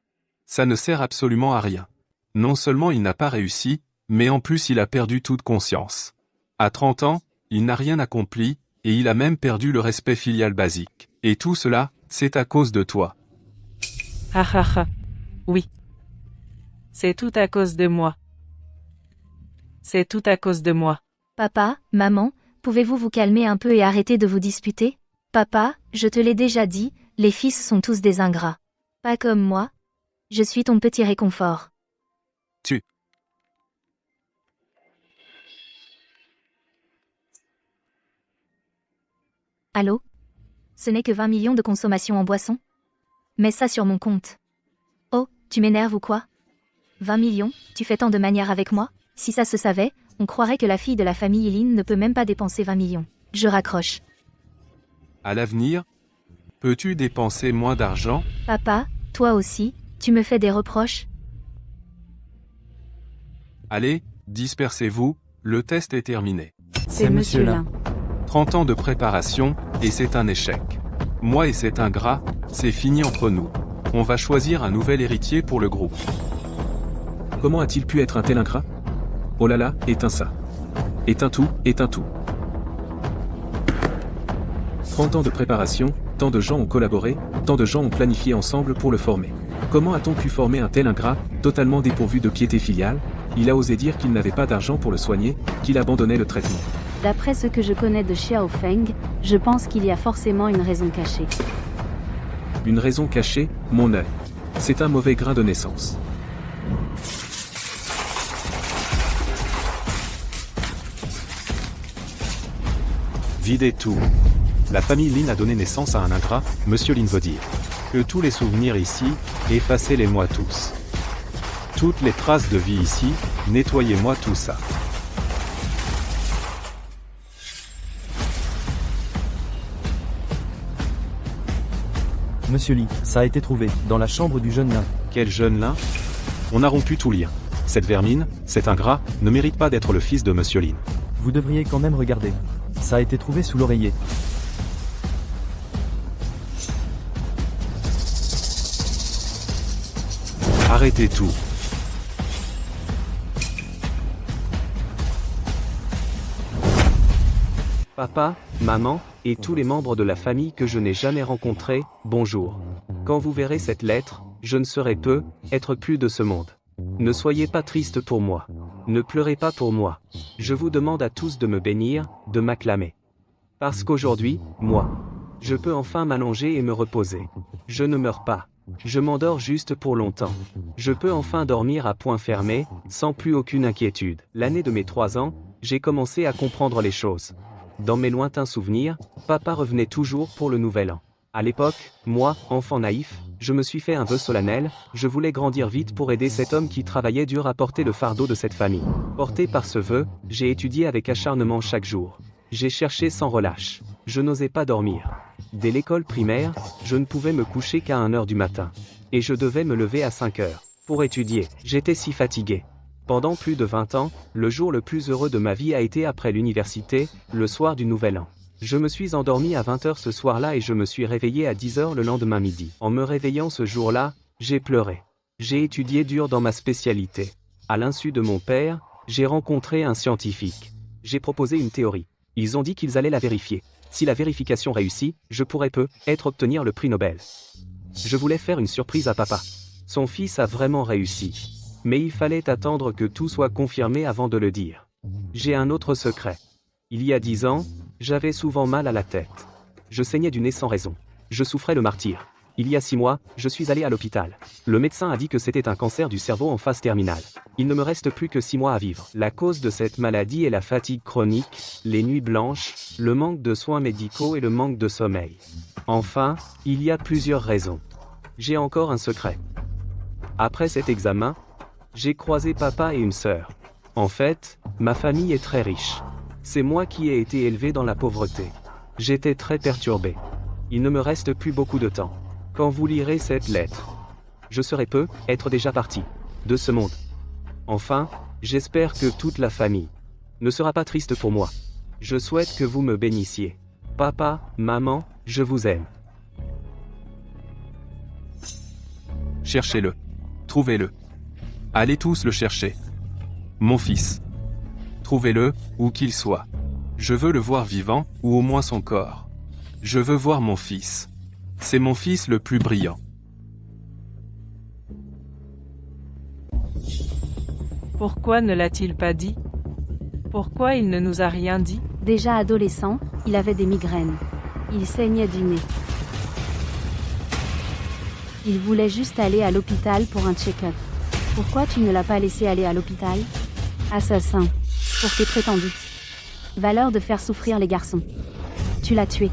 Ça ne sert absolument à rien. Non seulement il n'a pas réussi, mais en plus il a perdu toute conscience. À 30 ans, il n'a rien accompli, et il a même perdu le respect filial basique. Et tout cela, c'est à cause de toi. Ah ah ah. Oui. C'est tout à cause de moi. C'est tout à cause de moi. Papa, maman, pouvez-vous vous calmer un peu et arrêter de vous disputer? Papa, je te l'ai déjà dit, les fils sont tous des ingrats. Pas comme moi. Je suis ton petit réconfort. Allô? Ce n'est que 20 millions de consommation en boisson? Mets ça sur mon compte. Oh, tu m'énerves ou quoi? 20 millions, tu fais tant de manières avec moi? Si ça se savait, on croirait que la fille de la famille Lynn ne peut même pas dépenser 20 millions. Je raccroche. À l'avenir, peux-tu dépenser moins d'argent? Papa, toi aussi, tu me fais des reproches? Allez, dispersez-vous, le test est terminé. C'est Monsieur Lin. 30 ans de préparation, et c'est un échec. Moi et cet ingrat, c'est fini entre nous. On va choisir un nouvel héritier pour le groupe. Comment a-t-il pu être un tel ingrat? Oh là là, éteins ça. Éteins tout, éteins tout. 30 ans de préparation, tant de gens ont collaboré, tant de gens ont planifié ensemble pour le former. Comment a-t-on pu former un tel ingrat, totalement dépourvu de piété filiale? Il a osé dire qu'il n'avait pas d'argent pour le soigner, qu'il abandonnait le traitement. D'après ce que je connais de Xiao Feng, je pense qu'il y a forcément une raison cachée. Une raison cachée, mon œil. C'est un mauvais grain de naissance. Videz tout. La famille Lin a donné naissance à un ingrat, Monsieur Lin veut dire. Que tous les souvenirs ici, effacez-les-moi tous. Toutes les traces de vie ici, nettoyez-moi tout ça. Monsieur Lee, ça a été trouvé, dans la chambre du jeune nain. Quel jeune lin? On a rompu tout lien. Cette vermine, cet ingrat, ne mérite pas d'être le fils de Monsieur Lin. Vous devriez quand même regarder. Ça a été trouvé sous l'oreiller. Arrêtez tout. Papa, maman, et tous les membres de la famille que je n'ai jamais rencontrés, bonjour. Quand vous verrez cette lettre, je ne serai être plus de ce monde. Ne soyez pas tristes pour moi. Ne pleurez pas pour moi. Je vous demande à tous de me bénir, de m'acclamer. Parce qu'aujourd'hui, moi, je peux enfin m'allonger et me reposer. Je ne meurs pas. Je m'endors juste pour longtemps. Je peux enfin dormir à point fermé, sans plus aucune inquiétude. L'année de mes 3 ans, j'ai commencé à comprendre les choses. Dans mes lointains souvenirs, papa revenait toujours pour le nouvel an. À l'époque, moi, enfant naïf, je me suis fait un vœu solennel, je voulais grandir vite pour aider cet homme qui travaillait dur à porter le fardeau de cette famille. Porté par ce vœu, j'ai étudié avec acharnement chaque jour. J'ai cherché sans relâche. Je n'osais pas dormir. Dès l'école primaire, je ne pouvais me coucher qu'à 1h du matin. Et je devais me lever à 5h. Pour étudier, j'étais si fatigué. Pendant plus de 20 ans, le jour le plus heureux de ma vie a été après l'université, le soir du Nouvel An. Je me suis endormi à 20h ce soir-là et je me suis réveillé à 10h le lendemain midi. En me réveillant ce jour-là, j'ai pleuré. J'ai étudié dur dans ma spécialité. À l'insu de mon père, j'ai rencontré un scientifique. J'ai proposé une théorie. Ils ont dit qu'ils allaient la vérifier. Si la vérification réussit, je pourrais obtenir le prix Nobel. Je voulais faire une surprise à papa. Son fils a vraiment réussi. Mais il fallait attendre que tout soit confirmé avant de le dire. J'ai un autre secret. Il y a 10 ans, j'avais souvent mal à la tête. Je saignais du nez sans raison. Je souffrais le martyre. Il y a 6 mois, je suis allé à l'hôpital. Le médecin a dit que c'était un cancer du cerveau en phase terminale. Il ne me reste plus que 6 mois à vivre. La cause de cette maladie est la fatigue chronique, les nuits blanches, le manque de soins médicaux et le manque de sommeil. Enfin, il y a plusieurs raisons. J'ai encore un secret. Après cet examen, j'ai croisé papa et une sœur. En fait, ma famille est très riche. C'est moi qui ai été élevé dans la pauvreté. J'étais très perturbé. Il ne me reste plus beaucoup de temps. Quand vous lirez cette lettre, je serai être déjà parti de ce monde. Enfin, j'espère que toute la famille ne sera pas triste pour moi. Je souhaite que vous me bénissiez. Papa, maman, je vous aime. Cherchez-le. Trouvez-le. Allez tous le chercher. Mon fils. Trouvez-le, où qu'il soit. Je veux le voir vivant, ou au moins son corps. Je veux voir mon fils. C'est mon fils le plus brillant. Pourquoi ne l'a-t-il pas dit? Pourquoi il ne nous a rien dit? Déjà adolescent, il avait des migraines. Il saignait du nez. Il voulait juste aller à l'hôpital pour un check-up. Pourquoi tu ne l'as pas laissé aller à l'hôpital? Assassin. Pour tes prétendus. Valeur de faire souffrir les garçons. Tu l'as tué.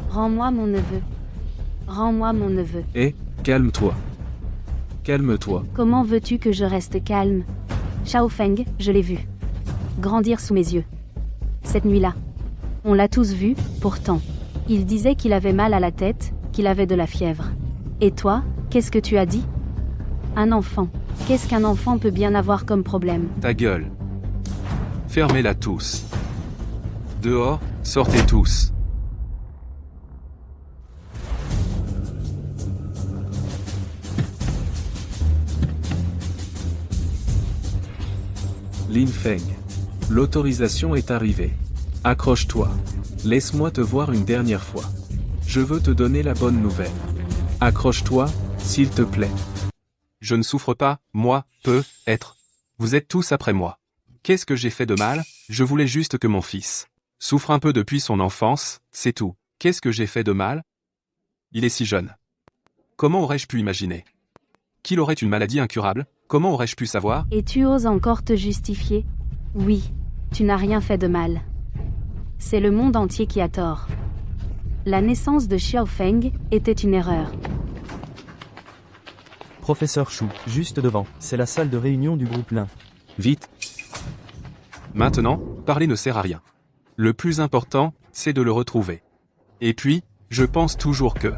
Rends-moi mon neveu. Rends-moi mon neveu. Calme-toi. Calme-toi. Comment veux-tu que je reste calme? Xiao Feng, je l'ai vu. Grandir sous mes yeux. Cette nuit-là. On l'a tous vu, pourtant. Il disait qu'il avait mal à la tête, qu'il avait de la fièvre. Et toi, qu'est-ce que tu as dit? Un enfant. Qu'est-ce qu'un enfant peut bien avoir comme problème? Ta gueule. Fermez-la tous. Dehors, Sortez tous. Lin Feng. L'autorisation est arrivée. Accroche-toi. Laisse-moi te voir une dernière fois. Je veux te donner la bonne nouvelle. Accroche-toi, s'il te plaît. Je ne souffre pas, moi, peut-être. Vous êtes tous après moi. Qu'est-ce que j'ai fait de mal? Je voulais juste que mon fils souffre un peu depuis son enfance, c'est tout. Qu'est-ce que j'ai fait de mal? Il est si jeune. Comment aurais-je pu imaginer qu'il aurait une maladie incurable? Comment aurais-je pu savoir? Et tu oses encore te justifier? Oui, tu n'as rien fait de mal. C'est le monde entier qui a tort. La naissance de Xiao Feng était une erreur. Professeur Chou, juste devant, c'est la salle de réunion du groupe Lin. Vite. Maintenant, parler ne sert à rien. Le plus important, c'est de le retrouver. Et puis, je pense toujours que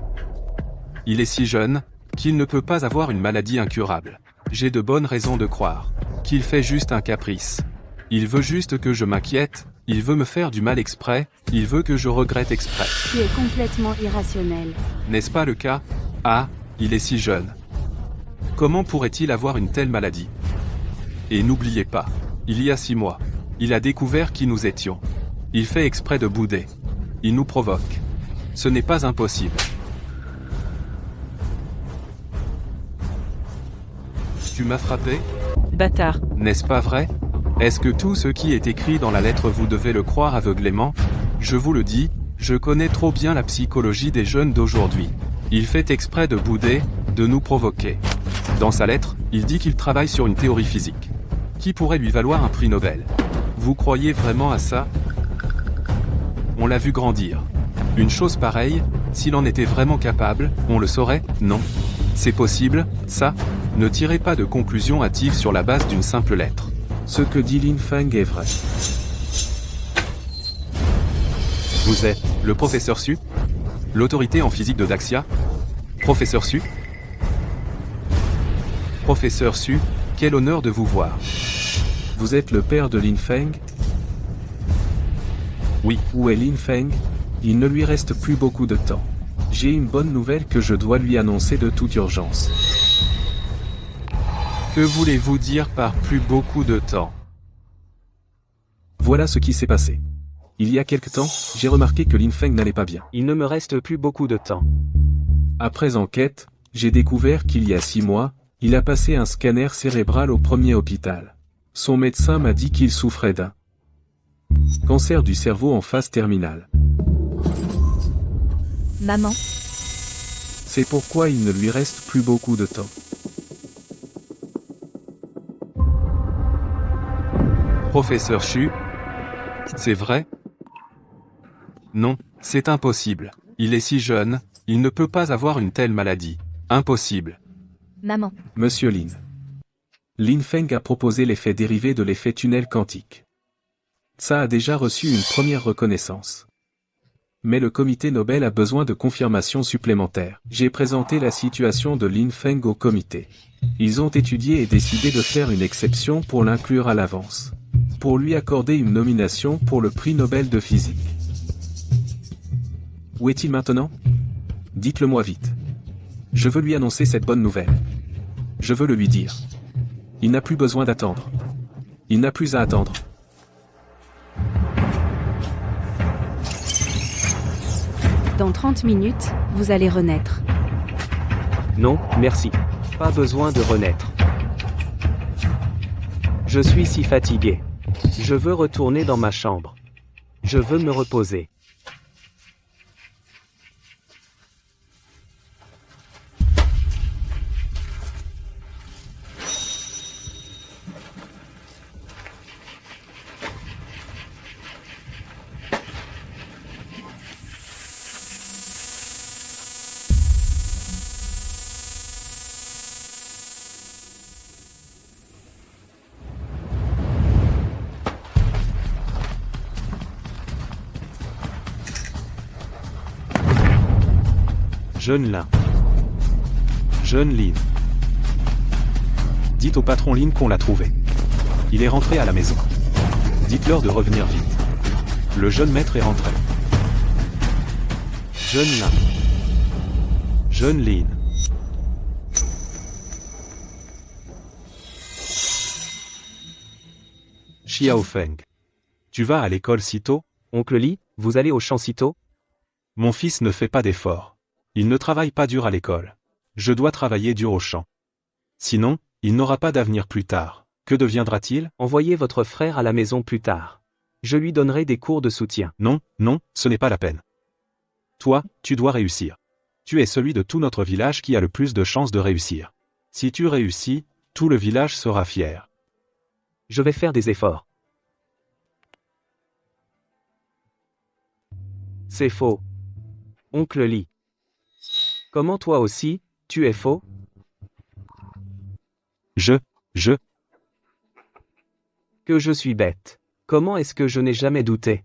il est si jeune qu'il ne peut pas avoir une maladie incurable. J'ai de bonnes raisons de croire qu'il fait juste un caprice. Il veut juste que je m'inquiète, il veut me faire du mal exprès, il veut que je regrette exprès. Tu es complètement irrationnel. N'est-ce pas le cas? Ah, il est si jeune. Comment pourrait-il avoir une telle maladie? Et n'oubliez pas, il y a 6 mois, il a découvert qui nous étions. Il fait exprès de bouder. Il nous provoque. Ce n'est pas impossible. Tu m'as frappé? Bâtard. N'est-ce pas vrai? Est-ce que tout ce qui est écrit dans la lettre vous devez le croire aveuglément? Je vous le dis, je connais trop bien la psychologie des jeunes d'aujourd'hui. Il fait exprès de bouder, de nous provoquer. Dans sa lettre, il dit qu'il travaille sur une théorie physique qui pourrait lui valoir un prix Nobel. Vous croyez vraiment à ça? On l'a vu grandir. Une chose pareille, s'il en était vraiment capable, on le saurait? Non. C'est possible, ça? Ne tirez pas de conclusions hâtives sur la base d'une simple lettre. Ce que dit Lin Feng est vrai. Vous êtes le professeur Su? L'autorité en physique de Daxia? Professeur Su? Professeur Su, quel honneur de vous voir. Vous êtes le père de Lin Feng? Oui. Où est Lin Feng? Il ne lui reste plus beaucoup de temps. J'ai une bonne nouvelle que je dois lui annoncer de toute urgence. Que voulez-vous dire par plus beaucoup de temps? Voilà ce qui s'est passé. Il y a quelque temps, j'ai remarqué que Lin Feng n'allait pas bien. Il ne me reste plus beaucoup de temps. Après enquête, j'ai découvert qu'il y a 6 mois, il a passé un scanner cérébral au premier hôpital. Son médecin m'a dit qu'il souffrait d'un cancer du cerveau en phase terminale. Maman, C'est pourquoi il ne lui reste plus beaucoup de temps. Professeur Chu? C'est vrai? Non, c'est impossible. Il est si jeune, il ne peut pas avoir une telle maladie. Impossible. maman, Monsieur Lin. Lin Feng a proposé l'effet dérivé de l'effet tunnel quantique. Ça a déjà reçu une première reconnaissance. Mais le comité Nobel a besoin de confirmations supplémentaires. J'ai présenté la situation de Lin Feng au comité. Ils ont étudié et décidé de faire une exception pour l'inclure à l'avance. Pour lui accorder une nomination pour le prix Nobel de physique. Où est-il maintenant? Dites-le moi vite. Je veux lui annoncer cette bonne nouvelle. Je veux le lui dire. Il n'a plus besoin d'attendre. Il n'a plus à attendre. Dans 30 minutes, vous allez renaître. Non, merci. Pas besoin de renaître. Je suis si fatigué. Je veux retourner dans ma chambre. Je veux me reposer. Jeune Lin. Jeune Lin. Dites au patron Lin qu'on l'a trouvé. Il est rentré à la maison. Dites-leur de revenir vite. Le jeune maître est rentré. Jeune Lin. Jeune Lin. Xiao Feng. Tu vas à l'école si tôt? Oncle Li, vous allez au champ si tôt? Mon fils ne fait pas d'efforts. Il ne travaille pas dur à l'école. Je dois travailler dur au champ. Sinon, il n'aura pas d'avenir plus tard. Que deviendra-t-il? Envoyez votre frère à la maison plus tard. Je lui donnerai des cours de soutien. Non, non, ce n'est pas la peine. Toi, tu dois réussir. Tu es celui de tout notre village qui a le plus de chances de réussir. Si tu réussis, tout le village sera fier. Je vais faire des efforts. C'est faux. Oncle Li. Comment toi aussi, tu es faux? Que je suis bête. Comment est-ce que je n'ai jamais douté?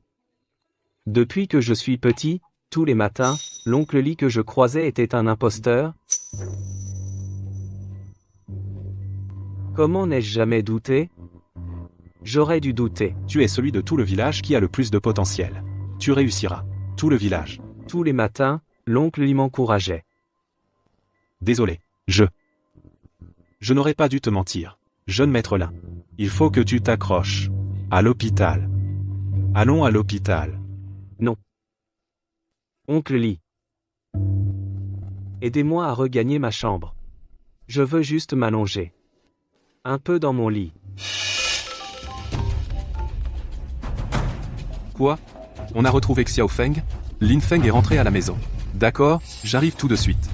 Depuis que je suis petit, tous les matins, l'oncle Li que je croisais était un imposteur. Comment n'ai-je jamais douté? J'aurais dû douter. Tu es celui de tout le village qui a le plus de potentiel. Tu réussiras. Tout le village. Tous les matins, l'oncle Li m'encourageait. Désolé. Je n'aurais pas dû te mentir. Jeune maître Lin. Il faut que tu t'accroches. À l'hôpital. Allons à l'hôpital. Non. Oncle Li. Aidez-moi à regagner ma chambre. Je veux juste m'allonger. Un peu dans mon lit. Quoi? On a retrouvé Xiao Feng? Lin Feng est rentré à la maison. D'accord, j'arrive tout de suite.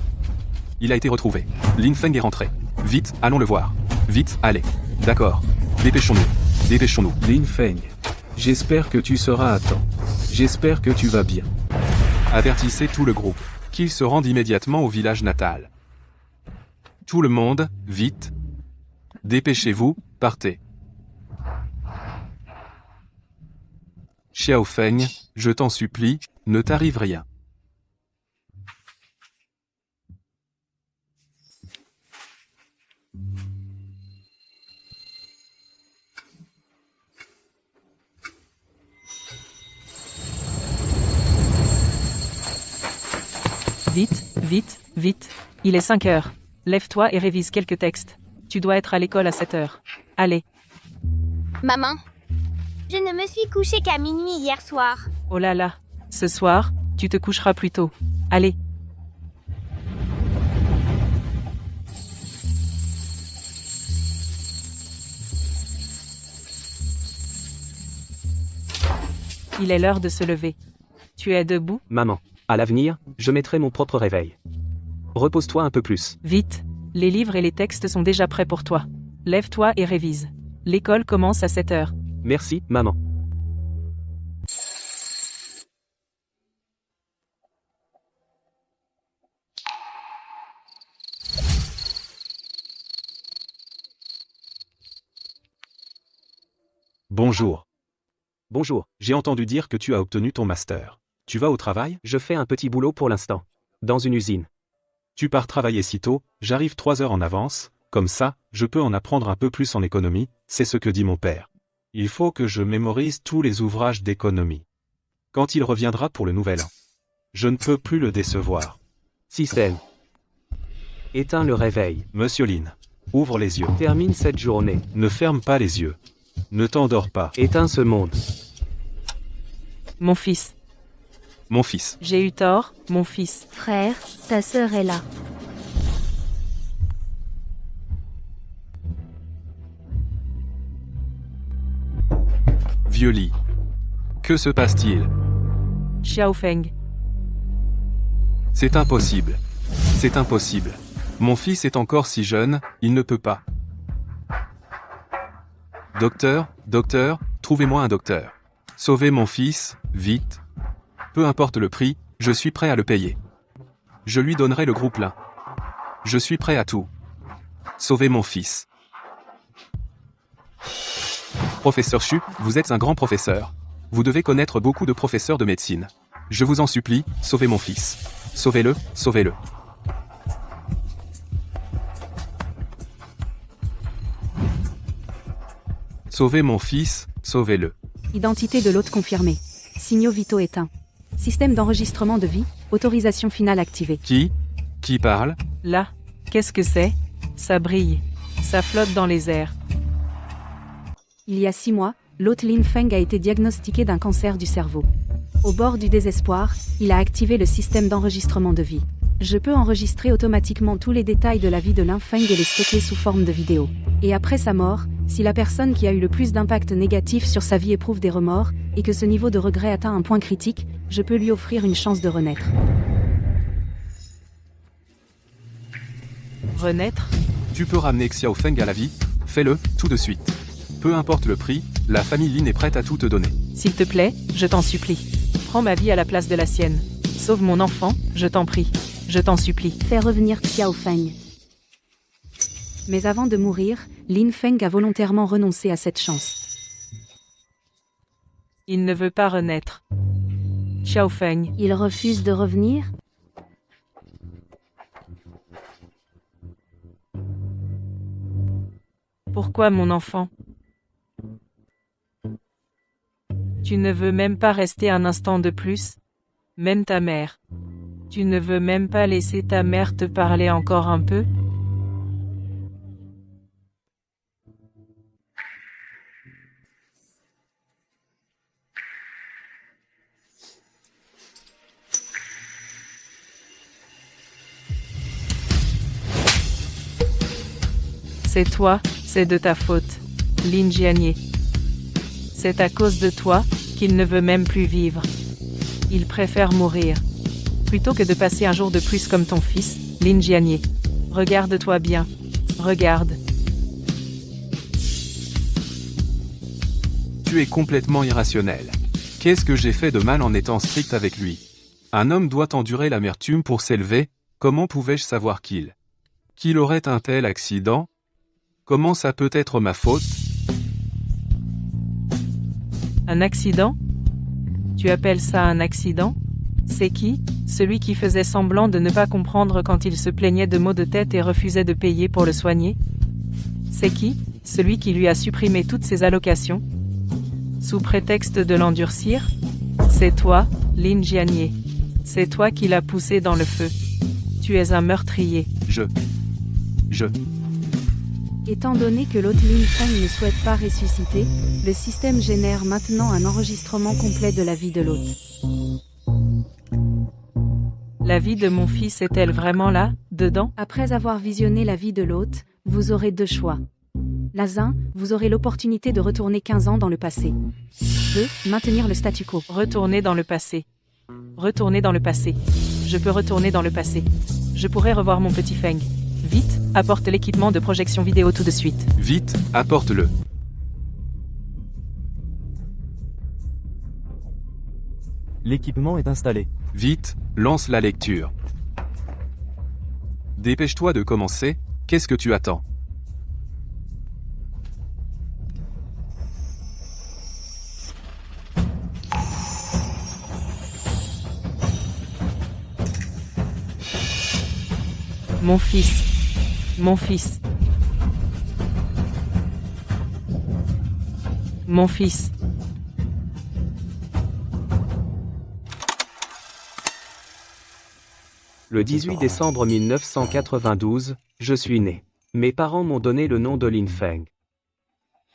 Il a été retrouvé. Lin Feng est rentré. Vite, allons le voir. Vite, allez. D'accord. Dépêchons-nous. Dépêchons-nous. Lin Feng. J'espère que tu seras à temps. J'espère que tu vas bien. Avertissez tout le groupe qu'il se rende immédiatement au village natal. Tout le monde, vite. Dépêchez-vous, partez. Xiao Feng, je t'en supplie, ne t'arrive rien. Vite, vite, vite. Il est 5 heures. Lève-toi et révise quelques textes. Tu dois être à l'école à 7 heures. Allez. Maman, je ne me suis couchée qu'à minuit hier soir. Oh là là. Ce soir, tu te coucheras plus tôt. Allez. Il est l'heure de se lever. Tu es debout? Maman, à l'avenir, je mettrai mon propre réveil. Repose-toi un peu plus. Vite. Les livres et les textes sont déjà prêts pour toi. Lève-toi et révise. L'école commence à 7 heures. Merci, maman. Bonjour. Bonjour, J'ai entendu dire que tu as obtenu ton master. Tu vas au travail? je fais un petit boulot pour l'instant. Dans une usine. Tu pars travailler si tôt, j'arrive 3 heures en avance, comme ça, je peux en apprendre un peu plus en économie, c'est ce que dit mon père. Il faut que je mémorise tous les ouvrages d'économie. Quand il reviendra pour le nouvel an. Je ne peux plus le décevoir. Système. Éteins le réveil. Monsieur Lin, ouvre les yeux. Termine cette journée. Ne ferme pas les yeux. Ne t'endors pas. Éteins ce monde. Mon fils. Mon fils. J'ai eu tort, mon fils. Frère, ta sœur est là. Vieux lit. Que se passe-t-il? Xiao Feng. C'est impossible. C'est impossible. Mon fils est encore si jeune, il ne peut pas. Docteur, docteur, trouvez-moi un docteur. Sauvez mon fils, vite. Peu importe le prix, je suis prêt à le payer. Je lui donnerai le groupe Lin. Je suis prêt à tout. Sauvez mon fils. Professeur Chu, vous êtes un grand professeur. Vous devez connaître beaucoup de professeurs de médecine. Je vous en supplie, sauvez mon fils. Sauvez-le, sauvez-le. Sauvez mon fils, sauvez-le. Identité de l'hôte confirmée. Signaux vitaux éteints. Système d'enregistrement de vie, autorisation finale activée. Qui parle? Là, qu'est-ce que c'est? Ça brille. Ça flotte dans les airs. Il y a 6 mois, l'hôte Lin Feng a été diagnostiqué d'un cancer du cerveau. Au bord du désespoir, il a activé le système d'enregistrement de vie. Je peux enregistrer automatiquement tous les détails de la vie de Lin Feng et les stocker sous forme de vidéo. Et après sa mort, si la personne qui a eu le plus d'impact négatif sur sa vie éprouve des remords, et que ce niveau de regret atteint un point critique, je peux lui offrir une chance de renaître. Renaître? Tu peux ramener Xiao Feng à la vie, fais-le, tout de suite. Peu importe le prix, la famille Lin est prête à tout te donner. S'il te plaît, je t'en supplie. Prends ma vie à la place de la sienne. Sauve mon enfant, je t'en prie. Je t'en supplie. Fais revenir Xiao Feng. Mais avant de mourir, Lin Feng a volontairement renoncé à cette chance. Il ne veut pas renaître. Xiao Feng. Il refuse de revenir? Pourquoi mon enfant? Tu ne veux même pas rester un instant de plus? Même ta mère. Tu ne veux même pas laisser ta mère te parler encore un peu? C'est toi, c'est de ta faute, Lin Jianye. C'est à cause de toi qu'il ne veut même plus vivre. Il préfère mourir. Plutôt que de passer un jour de plus comme ton fils, Lin Jianye. Regarde-toi bien. Regarde. Tu es complètement irrationnel. Qu'est-ce que j'ai fait de mal en étant strict avec lui? Un homme doit endurer l'amertume pour s'élever, comment pouvais-je savoir qu'il aurait un tel accident? Comment ça peut être ma faute? Un accident? Tu appelles ça un accident? C'est qui? Celui qui faisait semblant de ne pas comprendre quand il se plaignait de maux de tête et refusait de payer pour le soigner? C'est qui? Celui qui lui a supprimé toutes ses allocations? Sous prétexte de l'endurcir? C'est toi, Lin Jianye. C'est toi qui l'as poussé dans le feu. Tu es un meurtrier. Je. Étant donné que l'hôte Lin Feng ne souhaite pas ressusciter, le système génère maintenant un enregistrement complet de la vie de l'hôte. La vie de mon fils est-elle vraiment là, dedans? Après avoir visionné la vie de l'hôte, vous aurez 2 choix. L'un, vous aurez l'opportunité de retourner 15 ans dans le passé. 2, maintenir le statu quo. Retourner dans le passé. Retourner dans le passé. Je peux retourner dans le passé. Je pourrais revoir mon petit Feng. Vite, apporte l'équipement de projection vidéo tout de suite. Vite, apporte-le. L'équipement est installé. Vite, lance la lecture. Dépêche-toi de commencer, qu'est-ce que tu attends? Mon fils. Mon fils. Mon fils. Le 18 décembre 1992, je suis né. Mes parents m'ont donné le nom de Lin Feng.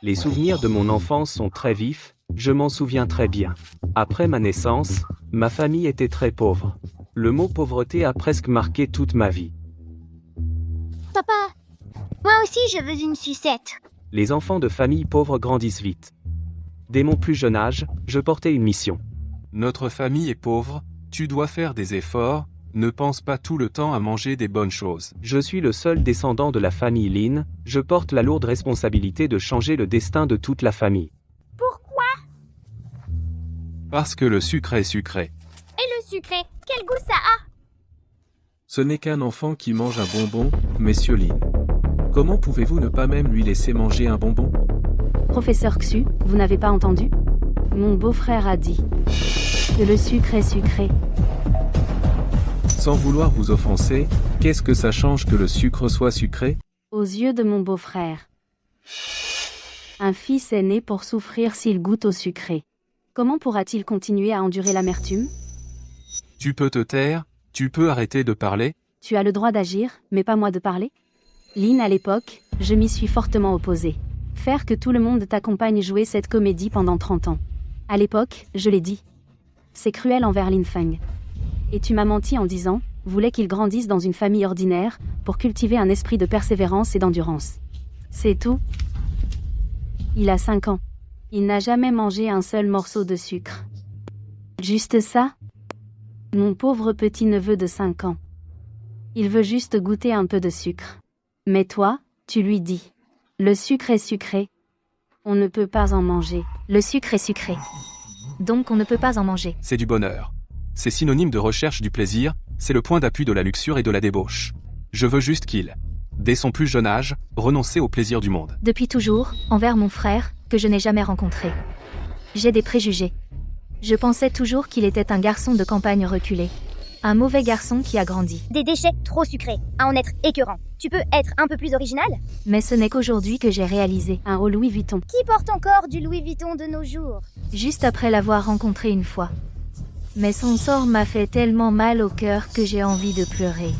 Les souvenirs de mon enfance sont très vifs, je m'en souviens très bien. Après ma naissance, ma famille était très pauvre. Le mot pauvreté a presque marqué toute ma vie. Papa, moi aussi je veux une sucette. Les enfants de familles pauvres grandissent vite. Dès mon plus jeune âge, je portais une mission. Notre famille est pauvre, tu dois faire des efforts, ne pense pas tout le temps à manger des bonnes choses. Je suis le seul descendant de la famille Lin, je porte la lourde responsabilité de changer le destin de toute la famille. Pourquoi? Parce que le sucre est sucré. Et le sucré, quel goût ça a? Ce n'est qu'un enfant qui mange un bonbon, Monsieur Lin. Comment pouvez-vous ne pas même lui laisser manger un bonbon? Professeur Xu, vous n'avez pas entendu? Mon beau-frère a dit que le sucre est sucré. Sans vouloir vous offenser, qu'est-ce que ça change que le sucre soit sucré? Aux yeux de mon beau-frère, un fils est né pour souffrir s'il goûte au sucré. Comment pourra-t-il continuer à endurer l'amertume? Tu peux te taire, tu peux arrêter de parler. Tu as le droit d'agir, mais pas moi de parler? Lynn, à l'époque, je m'y suis fortement opposée. Faire que tout le monde t'accompagne jouer cette comédie pendant 30 ans. À l'époque, je l'ai dit. C'est cruel envers Lin Feng. Et tu m'as menti en disant, voulais qu'il grandisse dans une famille ordinaire, pour cultiver un esprit de persévérance et d'endurance. C'est tout. Il a 5 ans. Il n'a jamais mangé un seul morceau de sucre. Juste ça? Mon pauvre petit-neveu de 5 ans. Il veut juste goûter un peu de sucre. Mais toi, tu lui dis. Le sucre est sucré. On ne peut pas en manger. Le sucre est sucré. Donc on ne peut pas en manger. C'est du bonheur. C'est synonyme de recherche du plaisir, c'est le point d'appui de la luxure et de la débauche. Je veux juste qu'il, dès son plus jeune âge, renonçait au plaisir du monde. Depuis toujours, envers mon frère, que je n'ai jamais rencontré. J'ai des préjugés. Je pensais toujours qu'il était un garçon de campagne reculé. Un mauvais garçon qui a grandi. Des déchets trop sucrés, à en être écœurant. Tu peux être un peu plus original? Mais ce n'est qu'aujourd'hui que j'ai réalisé. Un haut Louis Vuitton. Qui porte encore du Louis Vuitton de nos jours? Juste après l'avoir rencontré une fois. Mais son sort m'a fait tellement mal au cœur que j'ai envie de pleurer.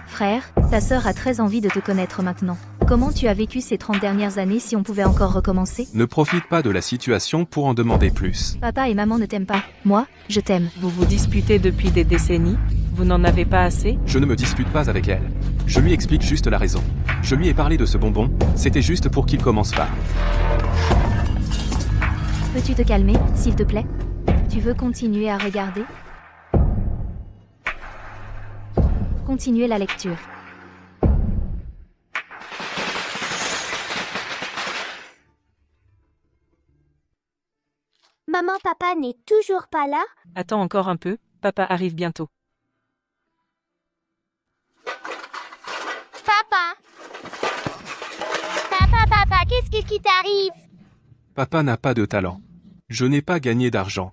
Frère, ta sœur a très envie de te connaître maintenant. Comment tu as vécu ces 30 dernières années si on pouvait encore recommencer? Ne profite pas de la situation pour en demander plus. Papa et maman ne t'aiment pas. Moi, je t'aime. Vous vous disputez depuis des décennies? Vous n'en avez pas assez? Je ne me dispute pas avec elle. Je lui explique juste la raison. Je lui ai parlé de ce bonbon, c'était juste pour qu'il commence par. Peux-tu te calmer, s'il te plaît? Tu veux continuer à regarder? Continuez la lecture. Maman, papa n'est toujours pas là? Attends encore un peu, papa arrive bientôt. Papa! Papa, qu'est-ce qui t'arrive? Papa n'a pas de talent. Je n'ai pas gagné d'argent.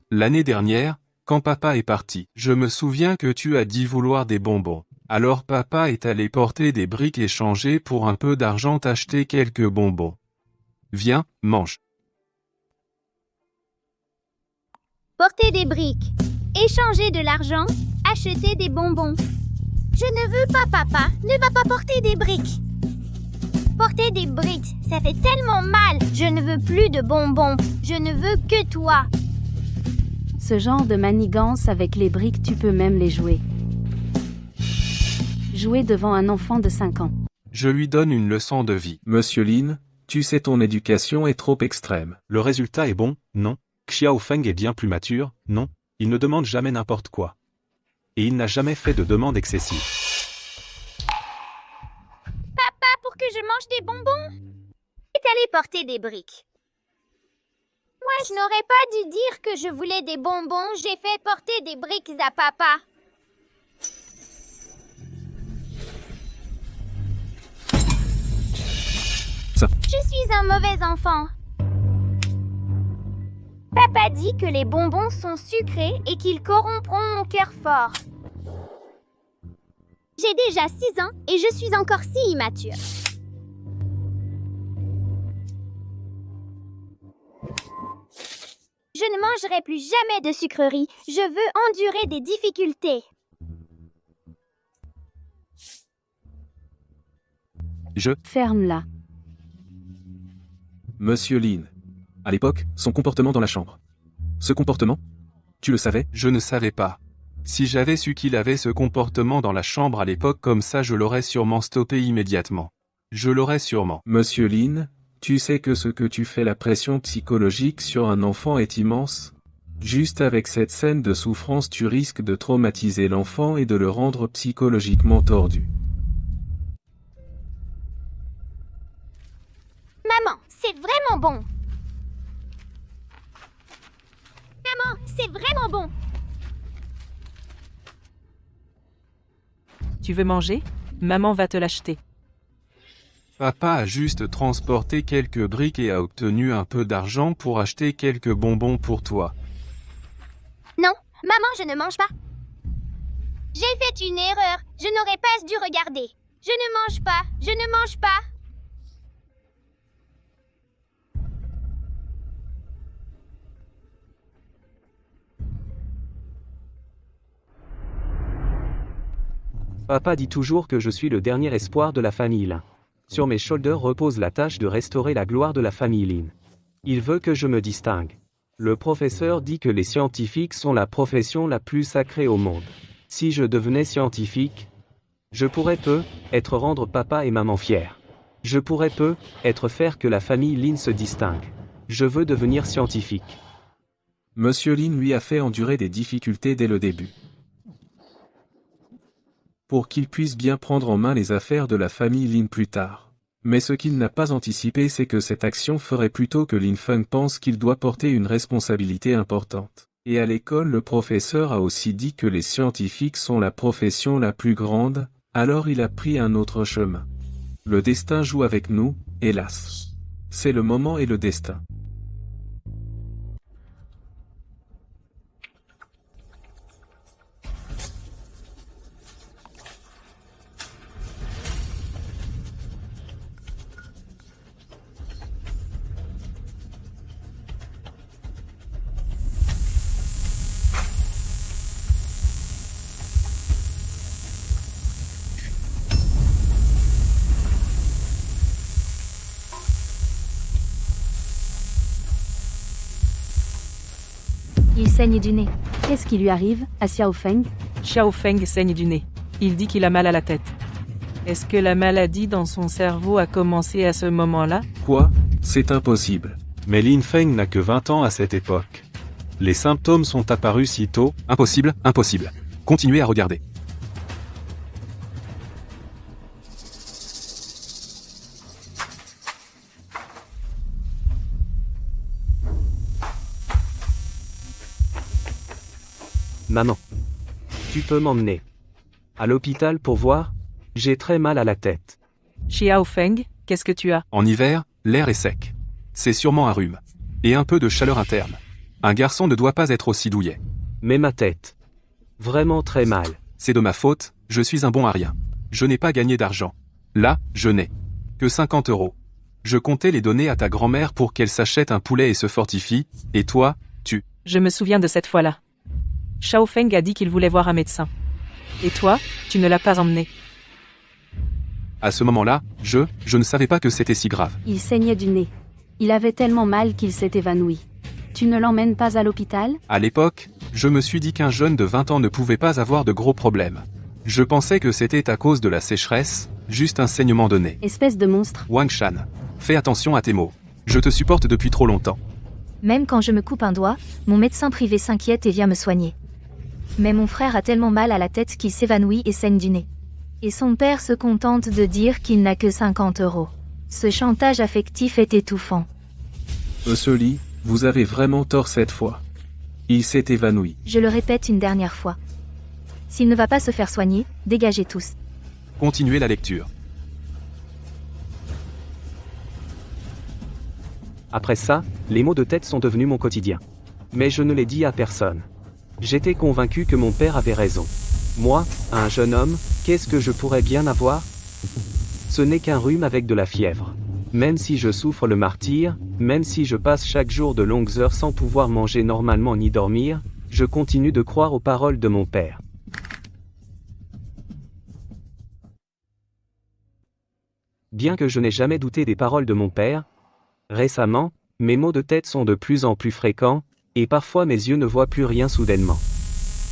L'année dernière, quand papa est parti, je me souviens que tu as dit vouloir des bonbons. Alors papa est allé porter des briques échangées pour un peu d'argent t'acheter quelques bonbons. Viens, mange. Porter des briques, échanger de l'argent, acheter des bonbons. Je ne veux pas, papa. Ne va pas porter des briques. Porter des briques, ça fait tellement mal. Je ne veux plus de bonbons. Je ne veux que toi. Ce genre de manigance avec les briques, tu peux même les jouer. Jouer devant un enfant de 5 ans. Je lui donne une leçon de vie. Monsieur Lin, tu sais ton éducation est trop extrême. Le résultat est bon, non. Xiao Feng est bien plus mature, non. Il ne demande jamais n'importe quoi. Et il n'a jamais fait de demande excessive. Papa, pour que je mange des bonbons? Est allé porter des briques. Moi, je n'aurais pas dû dire que je voulais des bonbons. J'ai fait porter des briques à papa. Je suis un mauvais enfant. Papa dit que les bonbons sont sucrés et qu'ils corrompront mon cœur fort. J'ai déjà 6 ans et je suis encore si immature. Je ne mangerai plus jamais de sucreries. Je veux endurer des difficultés. Ferme-la. Monsieur Lin. À l'époque, son comportement dans la chambre. Ce comportement? Tu le savais? Je ne savais pas. Si j'avais su qu'il avait ce comportement dans la chambre à l'époque comme ça, je l'aurais sûrement stoppé immédiatement. Je l'aurais sûrement. Monsieur Lin, tu sais que ce que tu fais, la pression psychologique sur un enfant est immense? Juste avec cette scène de souffrance, tu risques de traumatiser l'enfant et de le rendre psychologiquement tordu. Maman, c'est vraiment bon. Maman, c'est vraiment bon. Tu veux manger? Maman va te l'acheter. Papa a juste transporté quelques briques et a obtenu un peu d'argent pour acheter quelques bonbons pour toi. Non, maman, je ne mange pas. J'ai fait une erreur. Je n'aurais pas dû regarder. Je ne mange pas. Je ne mange pas. Papa dit toujours que je suis le dernier espoir de la famille Lin. Sur mes shoulders repose la tâche de restaurer la gloire de la famille Lin. Il veut que je me distingue. Le professeur dit que les scientifiques sont la profession la plus sacrée au monde. Si je devenais scientifique, je pourrais être rendre papa et maman fiers. Je pourrais être faire que la famille Lin se distingue. Je veux devenir scientifique. Monsieur Lin lui a fait endurer des difficultés dès le début. Pour qu'il puisse bien prendre en main les affaires de la famille Lin plus tard. Mais ce qu'il n'a pas anticipé, c'est que cette action ferait plutôt que Lin Feng pense qu'il doit porter une responsabilité importante. Et à l'école, le professeur a aussi dit que les scientifiques sont la profession la plus grande, alors il a pris un autre chemin. Le destin joue avec nous, hélas. C'est le moment et le destin. Il saigne du nez. Qu'est-ce qui lui arrive, à Xiao Feng? Xiao Feng saigne du nez. Il dit qu'il a mal à la tête. Est-ce que la maladie dans son cerveau a commencé à ce moment-là? Quoi? C'est impossible. Mais Lin Feng n'a que 20 ans à cette époque. Les symptômes sont apparus si tôt. Impossible, impossible. Continuez à regarder. Maman. Tu peux m'emmener à l'hôpital pour voir? J'ai très mal à la tête. Xiao Feng, qu'est-ce que tu as? En hiver, l'air est sec. C'est sûrement un rhume. Et un peu de chaleur interne. Un garçon ne doit pas être aussi douillet. Mais ma tête. Vraiment très mal. C'est de ma faute, je suis un bon à rien. Je n'ai pas gagné d'argent. Là, je n'ai que 50 €. Je comptais les donner à ta grand-mère pour qu'elle s'achète un poulet et se fortifie, et toi, tu... Je me souviens de cette fois-là. Xiao Feng a dit qu'il voulait voir un médecin. Et toi, tu ne l'as pas emmené. À ce moment-là, je ne savais pas que c'était si grave. Il saignait du nez. Il avait tellement mal qu'il s'est évanoui. Tu ne l'emmènes pas à l'hôpital? À l'époque, je me suis dit qu'un jeune de 20 ans ne pouvait pas avoir de gros problèmes. Je pensais que c'était à cause de la sécheresse, juste un saignement de nez. Espèce de monstre. Wang Shan, fais attention à tes mots. Je te supporte depuis trop longtemps. Même quand je me coupe un doigt, mon médecin privé s'inquiète et vient me soigner. Mais mon frère a tellement mal à la tête qu'il s'évanouit et saigne du nez. Et son père se contente de dire qu'il n'a que 50 €. Ce chantage affectif est étouffant. Monsieur Lee, vous avez vraiment tort cette fois. Il s'est évanoui. Je le répète une dernière fois. S'il ne va pas se faire soigner, dégagez tous. Continuez la lecture. Après ça, les maux de tête sont devenus mon quotidien. Mais je ne l'ai dit à personne. J'étais convaincu que mon père avait raison. Moi, un jeune homme, qu'est-ce que je pourrais bien avoir? Ce n'est qu'un rhume avec de la fièvre. Même si je souffre le martyre, même si je passe chaque jour de longues heures sans pouvoir manger normalement ni dormir, je continue de croire aux paroles de mon père. Bien que je n'ai jamais douté des paroles de mon père, récemment, mes maux de tête sont de plus en plus fréquents, et parfois mes yeux ne voient plus rien soudainement.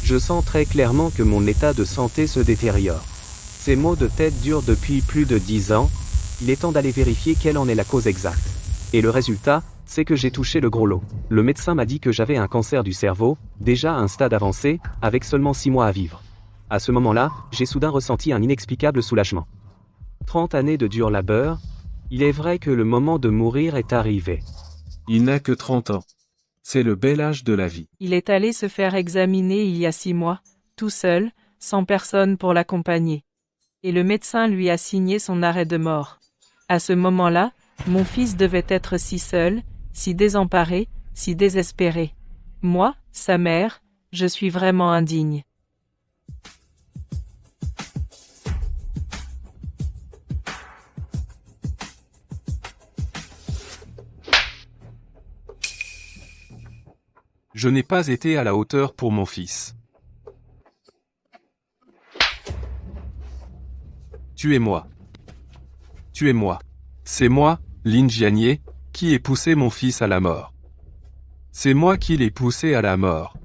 Je sens très clairement que mon état de santé se détériore. Ces maux de tête durent depuis plus de 10 ans, il est temps d'aller vérifier quelle en est la cause exacte. Et le résultat, c'est que j'ai touché le gros lot. Le médecin m'a dit que j'avais un cancer du cerveau, déjà à un stade avancé, avec seulement 6 mois à vivre. À ce moment-là, j'ai soudain ressenti un inexplicable soulagement. 30 années de dur labeur, il est vrai que le moment de mourir est arrivé. Il n'a que 30 ans. C'est le bel âge de la vie. Il est allé se faire examiner il y a 6 mois, tout seul, sans personne pour l'accompagner. Et le médecin lui a signé son arrêt de mort. À ce moment-là, mon fils devait être si seul, si désemparé, si désespéré. Moi, sa mère, je suis vraiment indigne. Je n'ai pas été à la hauteur pour mon fils. Tu es moi. Tu es moi. C'est moi, Lin Jianye, qui ai poussé mon fils à la mort. C'est moi qui l'ai poussé à la mort.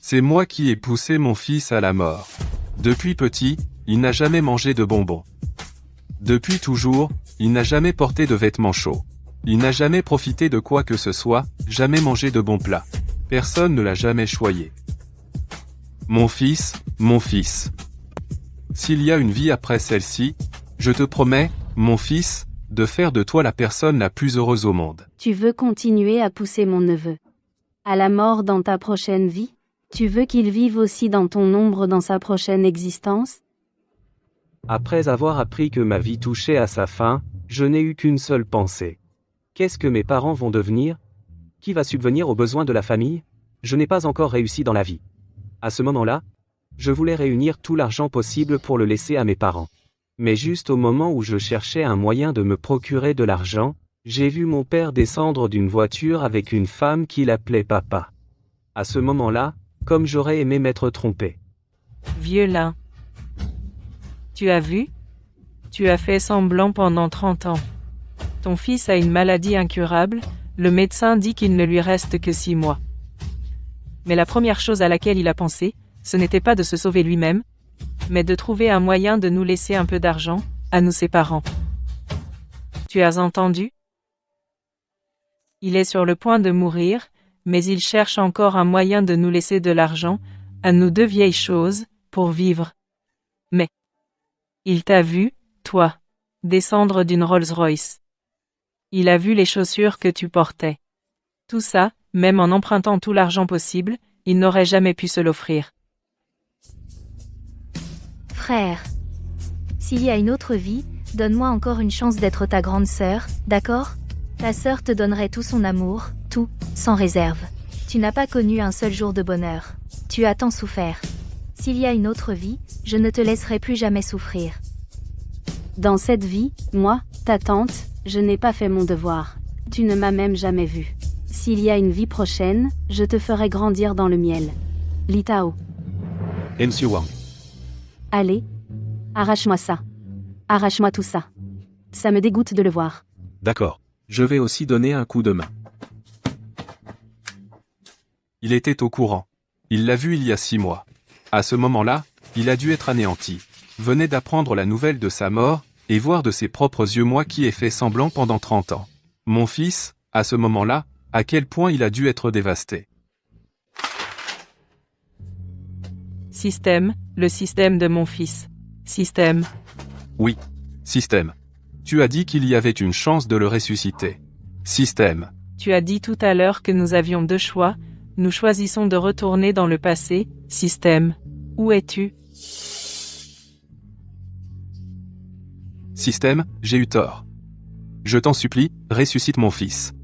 C'est moi qui ai poussé mon fils à la mort. Depuis petit, il n'a jamais mangé de bonbons. Depuis toujours, il n'a jamais porté de vêtements chauds. Il n'a jamais profité de quoi que ce soit, jamais mangé de bons plats. Personne ne l'a jamais choyé. Mon fils, mon fils. S'il y a une vie après celle-ci, je te promets, mon fils, de faire de toi la personne la plus heureuse au monde. Tu veux continuer à pousser mon neveu à la mort dans ta prochaine vie? Tu veux qu'il vive aussi dans ton ombre dans sa prochaine existence? Après avoir appris que ma vie touchait à sa fin, je n'ai eu qu'une seule pensée. Qu'est-ce que mes parents vont devenir? Qui va subvenir aux besoins de la famille? Je n'ai pas encore réussi dans la vie. À ce moment-là, je voulais réunir tout l'argent possible pour le laisser à mes parents. Mais juste au moment où je cherchais un moyen de me procurer de l'argent, j'ai vu mon père descendre d'une voiture avec une femme qui l'appelait papa. À ce moment-là, comme j'aurais aimé m'être trompé. Vieux lin. Tu as vu? Tu as fait semblant pendant 30 ans. Ton fils a une maladie incurable, le médecin dit qu'il ne lui reste que 6 mois. Mais la première chose à laquelle il a pensé, ce n'était pas de se sauver lui-même, mais de trouver un moyen de nous laisser un peu d'argent, à nous ses parents. Tu as entendu? Il est sur le point de mourir, mais il cherche encore un moyen de nous laisser de l'argent, à nous deux vieilles choses, pour vivre. Mais il t'a vu, toi, descendre d'une Rolls-Royce. Il a vu les chaussures que tu portais. Tout ça, même en empruntant tout l'argent possible, il n'aurait jamais pu se l'offrir. Frère. S'il y a une autre vie, donne-moi encore une chance d'être ta grande sœur, d'accord? Ta sœur te donnerait tout son amour, tout, sans réserve. Tu n'as pas connu un seul jour de bonheur. Tu as tant souffert. S'il y a une autre vie, je ne te laisserai plus jamais souffrir. Dans cette vie, moi, ta tante, je n'ai pas fait mon devoir. Tu ne m'as même jamais vu. S'il y a une vie prochaine, je te ferai grandir dans le miel. Li Tao. Monsieur Wang. Allez. Arrache-moi ça. Arrache-moi tout ça. Ça me dégoûte de le voir. D'accord. Je vais aussi donner un coup de main. Il était au courant. Il l'a vu il y a 6 mois. À ce moment-là, il a dû être anéanti. Venait d'apprendre la nouvelle de sa mort, et voir de ses propres yeux moi qui ai fait semblant pendant 30 ans. Mon fils, à ce moment-là, à quel point il a dû être dévasté. Système, le système de mon fils. Système. Oui. Système. Tu as dit qu'il y avait une chance de le ressusciter. Système. Tu as dit tout à l'heure que nous avions 2 choix, nous choisissons de retourner dans le passé, système. Où es-tu? Système, j'ai eu tort. Je t'en supplie, ressuscite mon fils.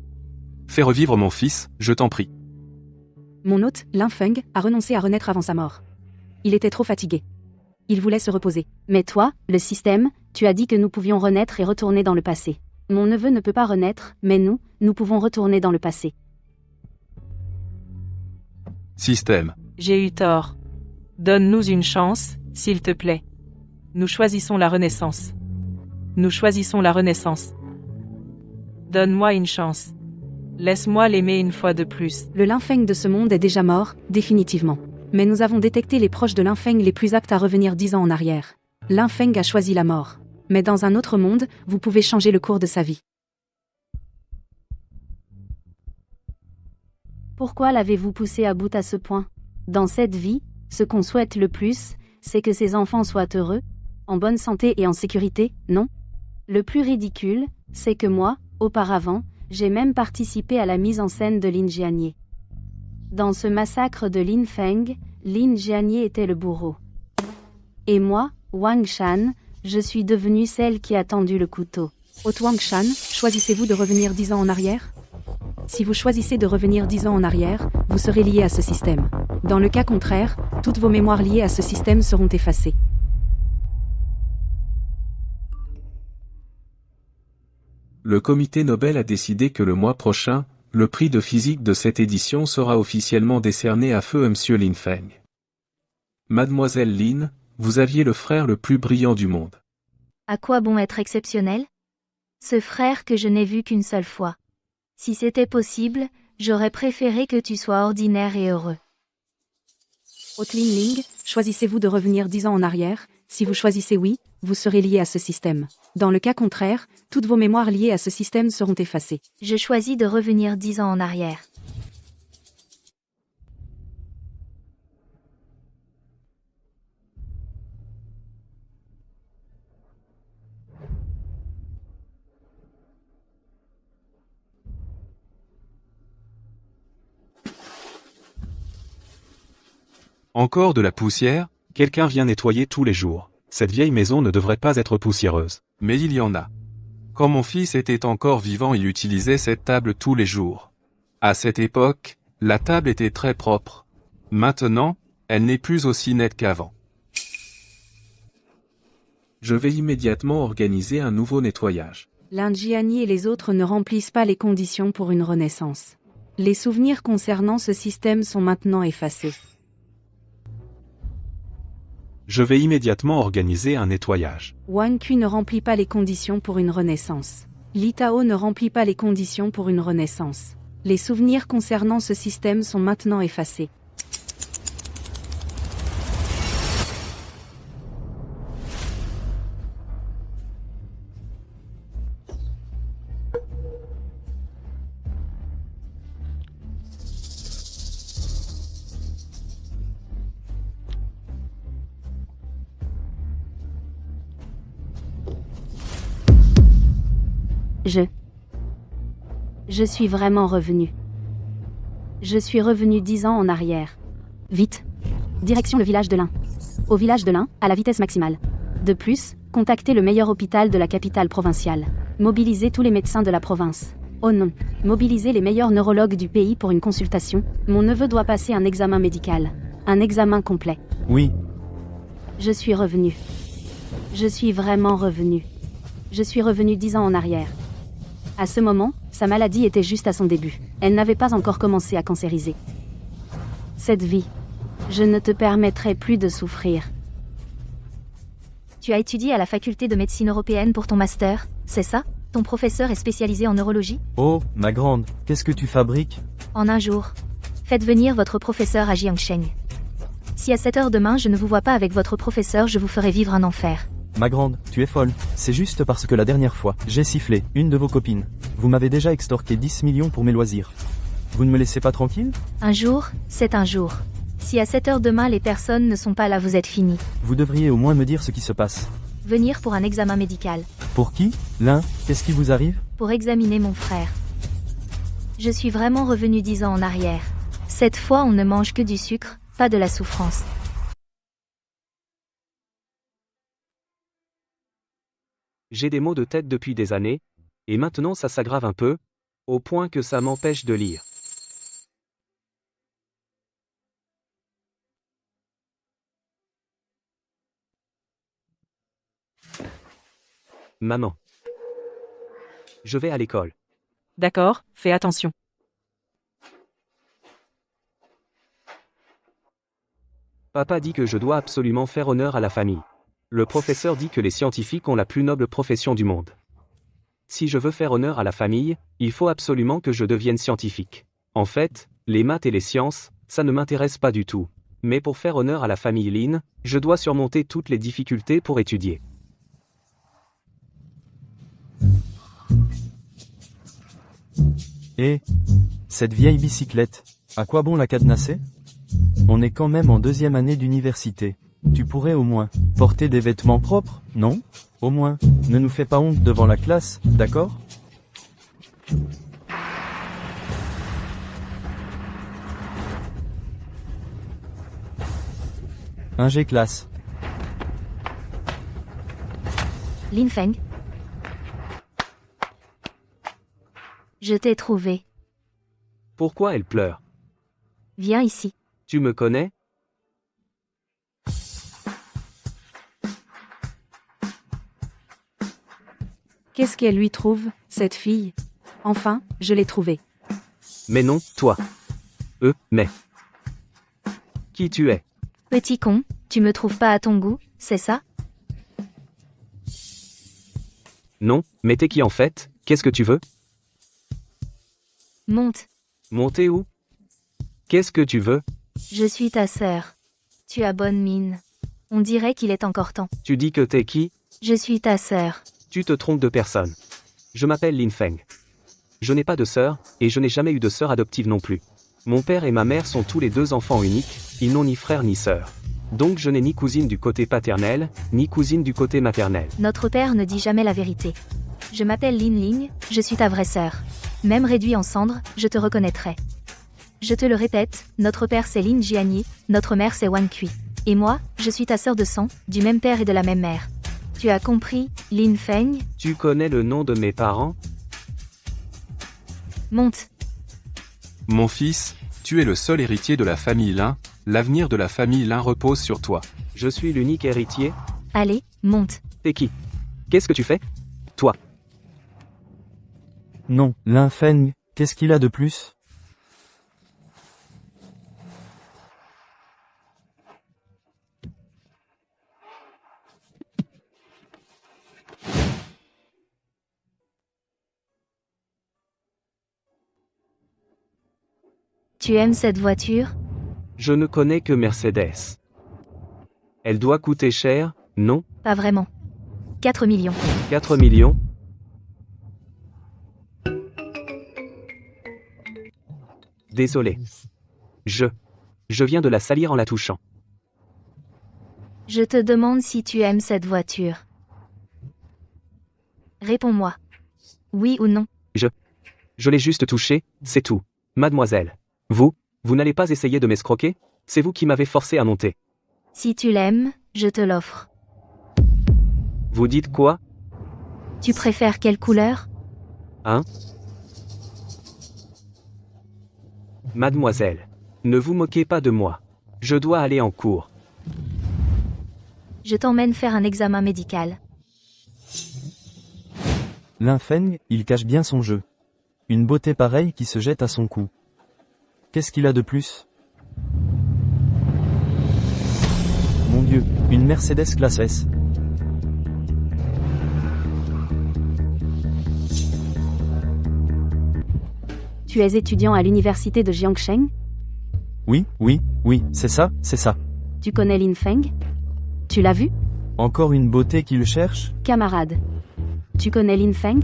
Fais revivre mon fils, je t'en prie. Mon hôte, Lin Feng, a renoncé à renaître avant sa mort. Il était trop fatigué. Il voulait se reposer. Mais toi, le système, tu as dit que nous pouvions renaître et retourner dans le passé. Mon neveu ne peut pas renaître, mais nous pouvons retourner dans le passé. Système. J'ai eu tort. Donne-nous une chance, s'il te plaît. Nous choisissons la renaissance. Nous choisissons la renaissance. Donne-moi une chance. Laisse-moi l'aimer une fois de plus. Le Lin Feng de ce monde est déjà mort, définitivement. Mais nous avons détecté les proches de Lin Feng les plus aptes à revenir 10 ans en arrière. Lin Feng a choisi la mort. Mais dans un autre monde, vous pouvez changer le cours de sa vie. Pourquoi l'avez-vous poussé à bout à ce point? Dans cette vie, ce qu'on souhaite le plus, c'est que ses enfants soient heureux, en bonne santé et en sécurité, non? Le plus ridicule, c'est que moi, auparavant, j'ai même participé à la mise en scène de Lin Jianye. Dans ce massacre de Lin Feng, Lin Jianye était le bourreau. Et moi, Wang Shan, je suis devenue celle qui a tendu le couteau. Haute Wang Shan, choisissez-vous de revenir 10 ans en arrière? Si vous choisissez de revenir 10 ans en arrière, vous serez lié à ce système. Dans le cas contraire, toutes vos mémoires liées à ce système seront effacées. Le comité Nobel a décidé que le mois prochain, le prix de physique de cette édition sera officiellement décerné à feu Monsieur Lin Feng. Mademoiselle Lin, vous aviez le frère le plus brillant du monde. À quoi bon être exceptionnel? Ce frère que je n'ai vu qu'une seule fois. Si c'était possible, j'aurais préféré que tu sois ordinaire et heureux. Hotlin Ling, choisissez-vous de revenir 10 ans en arrière? Si vous choisissez oui, vous serez lié à ce système. Dans le cas contraire, toutes vos mémoires liées à ce système seront effacées. Je choisis de revenir 10 ans en arrière. Encore de la poussière? Quelqu'un vient nettoyer tous les jours. Cette vieille maison ne devrait pas être poussiéreuse. Mais il y en a. Quand mon fils était encore vivant, il utilisait cette table tous les jours. À cette époque, la table était très propre. Maintenant, elle n'est plus aussi nette qu'avant. Je vais immédiatement organiser un nouveau nettoyage. L'Injiani et les autres ne remplissent pas les conditions pour une renaissance. Les souvenirs concernant ce système sont maintenant effacés. Je vais immédiatement organiser un nettoyage. Wang Kui ne remplit pas les conditions pour une renaissance. Li Tao ne remplit pas les conditions pour une renaissance. Les souvenirs concernant ce système sont maintenant effacés. Je suis vraiment revenu. Je suis revenu 10 ans en arrière. Vite. Direction le village de l'Ain. Au village de l'Ain, à la vitesse maximale. De plus, contactez le meilleur hôpital de la capitale provinciale. Mobilisez tous les médecins de la province. Oh non. Mobilisez les meilleurs neurologues du pays pour une consultation. Mon neveu doit passer un examen médical. Un examen complet. Oui, Je suis revenu. Je suis vraiment revenu. Je suis revenu 10 ans en arrière. À ce moment, sa maladie était juste à son début. Elle n'avait pas encore commencé à cancériser. Cette vie. Je ne te permettrai plus de souffrir. Tu as étudié à la faculté de médecine européenne pour ton master, c'est ça? Ton professeur est spécialisé en neurologie? oh, ma grande, qu'est-ce que tu fabriques? En un jour. Faites venir votre professeur à Jiangsheng. Si à 7 heures demain je ne vous vois pas avec votre professeur, je vous ferai vivre un enfer. Ma grande, tu es folle. C'est juste parce que la dernière fois, j'ai sifflé une de vos copines. Vous m'avez déjà extorqué 10 millions pour mes loisirs. Vous ne me laissez pas tranquille? Un jour, c'est un jour. Si à 7 heures demain les personnes ne sont pas là, vous êtes fini. Vous devriez au moins me dire ce qui se passe. Venir pour un examen médical. Pour qui? L'un, qu'est-ce qui vous arrive? Pour examiner mon frère. Je suis vraiment revenu 10 ans en arrière. Cette fois on ne mange que du sucre, pas de la souffrance. J'ai des maux de tête depuis des années, et maintenant ça s'aggrave un peu, au point que ça m'empêche de lire. Maman. Je vais à l'école. D'accord, fais attention. Papa dit que je dois absolument faire honneur à la famille. Le professeur dit que les scientifiques ont la plus noble profession du monde. Si je veux faire honneur à la famille, il faut absolument que je devienne scientifique. En fait, les maths et les sciences, ça ne m'intéresse pas du tout. Mais pour faire honneur à la famille Lin, je dois surmonter toutes les difficultés pour étudier. Et cette vieille bicyclette, à quoi bon la cadenasser? On est quand même en 2e année d'université. Tu pourrais au moins porter des vêtements propres, non? Au moins, ne nous fais pas honte devant la classe, d'accord? Un G-classe. Lin Feng. Je t'ai trouvé. Pourquoi elle pleure? Viens ici. Tu me connais? Qu'est-ce qu'elle lui trouve, cette fille? Enfin, je l'ai trouvée. Mais non, toi. Mais. Qui tu es? Petit con, Tu me trouves pas à ton goût, c'est ça? Non, mais t'es qui en fait? Qu'est-ce que tu veux? Monte. Monter où? Qu'est-ce que tu veux? Je suis ta sœur. Tu as bonne mine. On dirait qu'il est encore temps. Tu dis que t'es qui? Je suis ta sœur. Tu te trompes de personne. Je m'appelle Lin Feng. Je n'ai pas de sœur, et je n'ai jamais eu de sœur adoptive non plus. Mon père et ma mère sont tous les deux enfants uniques, ils n'ont ni frère ni sœur. Donc je n'ai ni cousine du côté paternel, ni cousine du côté maternel. Notre père ne dit jamais la vérité. Je m'appelle Lin Ling, je suis ta vraie sœur. Même réduit en cendres, je te reconnaîtrai. Je te le répète, notre père c'est Lin Jianyi, notre mère c'est Wang Kui. Et moi, je suis ta sœur de sang, du même père et de la même mère. Tu as compris, Lin Feng? Tu connais le nom de mes parents? Monte. Mon fils, tu es le seul héritier de la famille Lin, l'avenir de la famille Lin repose sur toi. Je suis l'unique héritier? Allez, monte. T'es qui? Qu'est-ce que tu fais? Toi. Non, Lin Feng, qu'est-ce qu'il a de plus? Tu aimes cette voiture? Je ne connais que Mercedes. Elle doit coûter cher, non? Pas vraiment. 4 millions. 4 millions? Désolé. Je viens de la salir en la touchant. Je te demande si tu aimes cette voiture. Réponds-moi. Oui ou non? Je l'ai juste touchée, c'est tout. Mademoiselle. Vous n'allez pas essayer de m'escroquer? C'est vous qui m'avez forcé à monter. Si tu l'aimes, je te l'offre. Vous dites quoi? Tu préfères quelle couleur? Hein? Mademoiselle. Ne vous moquez pas de moi. Je dois aller en cours. Je t'emmène faire un examen médical. Lin Feng, il cache bien son jeu. Une beauté pareille qui se jette à son cou. Qu'est-ce qu'il a de plus? Mon Dieu, une Mercedes classe S. Tu es étudiant à l'université de Jiangsheng? Oui, c'est ça. Tu connais Lin Feng? Tu l'as vu? Encore une beauté qui le cherche? Camarade. Tu connais Lin Feng?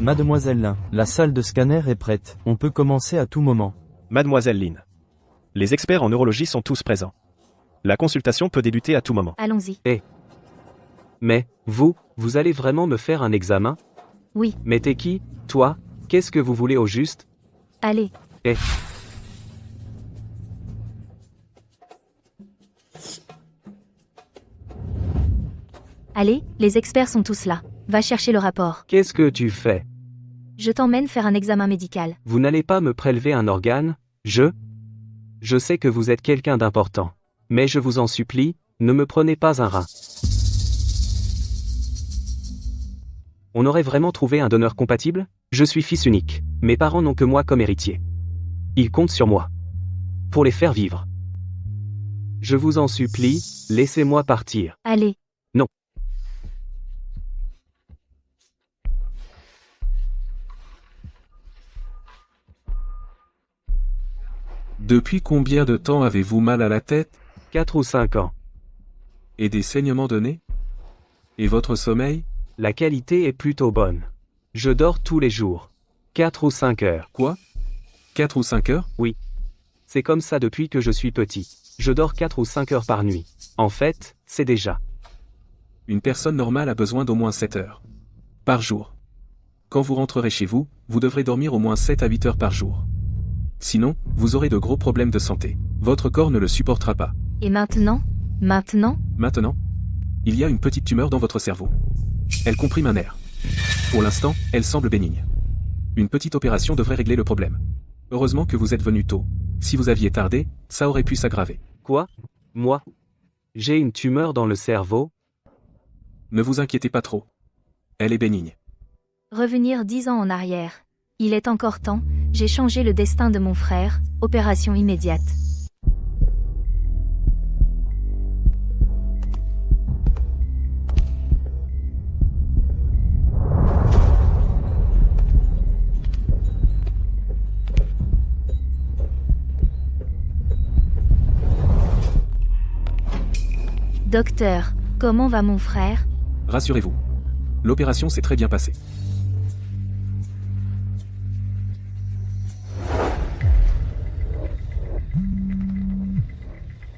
Mademoiselle Lin, la salle de scanner est prête. On peut commencer à tout moment. Mademoiselle Lin. Les experts en neurologie sont tous présents. La consultation peut débuter à tout moment. Allons-y. Mais, vous allez vraiment me faire un examen? Oui. Mais t'es qui, toi? Qu'est-ce que vous voulez au juste? Allez. Allez, les experts sont tous là. Va chercher le rapport. Qu'est-ce que tu fais? Je t'emmène faire un examen médical. Vous n'allez pas me prélever un organe? Je sais que vous êtes quelqu'un d'important. Mais je vous en supplie, ne me prenez pas un rein. On aurait vraiment trouvé un donneur compatible? Je suis fils unique. Mes parents n'ont que moi comme héritier. Ils comptent sur moi. Pour les faire vivre. Je vous en supplie, laissez-moi partir. Allez. Non. Depuis combien de temps avez-vous mal à la tête? 4 ou 5 ans. Et des saignements de nez? Et votre sommeil? La qualité est plutôt bonne. Je dors tous les jours. 4 ou 5 heures. Quoi? 4 ou 5 heures? Oui. C'est comme ça depuis que je suis petit. Je dors 4 ou 5 heures par nuit. En fait, c'est déjà. Une personne normale a besoin d'au moins 7 heures. Par jour. Quand vous rentrerez chez vous, vous devrez dormir au moins 7 à 8 heures par jour. Sinon, vous aurez de gros problèmes de santé. Votre corps ne le supportera pas. Et maintenant? Maintenant? Il y a une petite tumeur dans votre cerveau. Elle comprime un nerf. Pour l'instant, elle semble bénigne. Une petite opération devrait régler le problème. Heureusement que vous êtes venu tôt. Si vous aviez tardé, ça aurait pu s'aggraver. Quoi? Moi? J'ai une tumeur dans le cerveau? Ne vous inquiétez pas trop. Elle est bénigne. Revenir 10 ans en arrière. Il est encore temps, j'ai changé le destin de mon frère, opération immédiate. Docteur, comment va mon frère? Rassurez-vous. L'opération s'est très bien passée.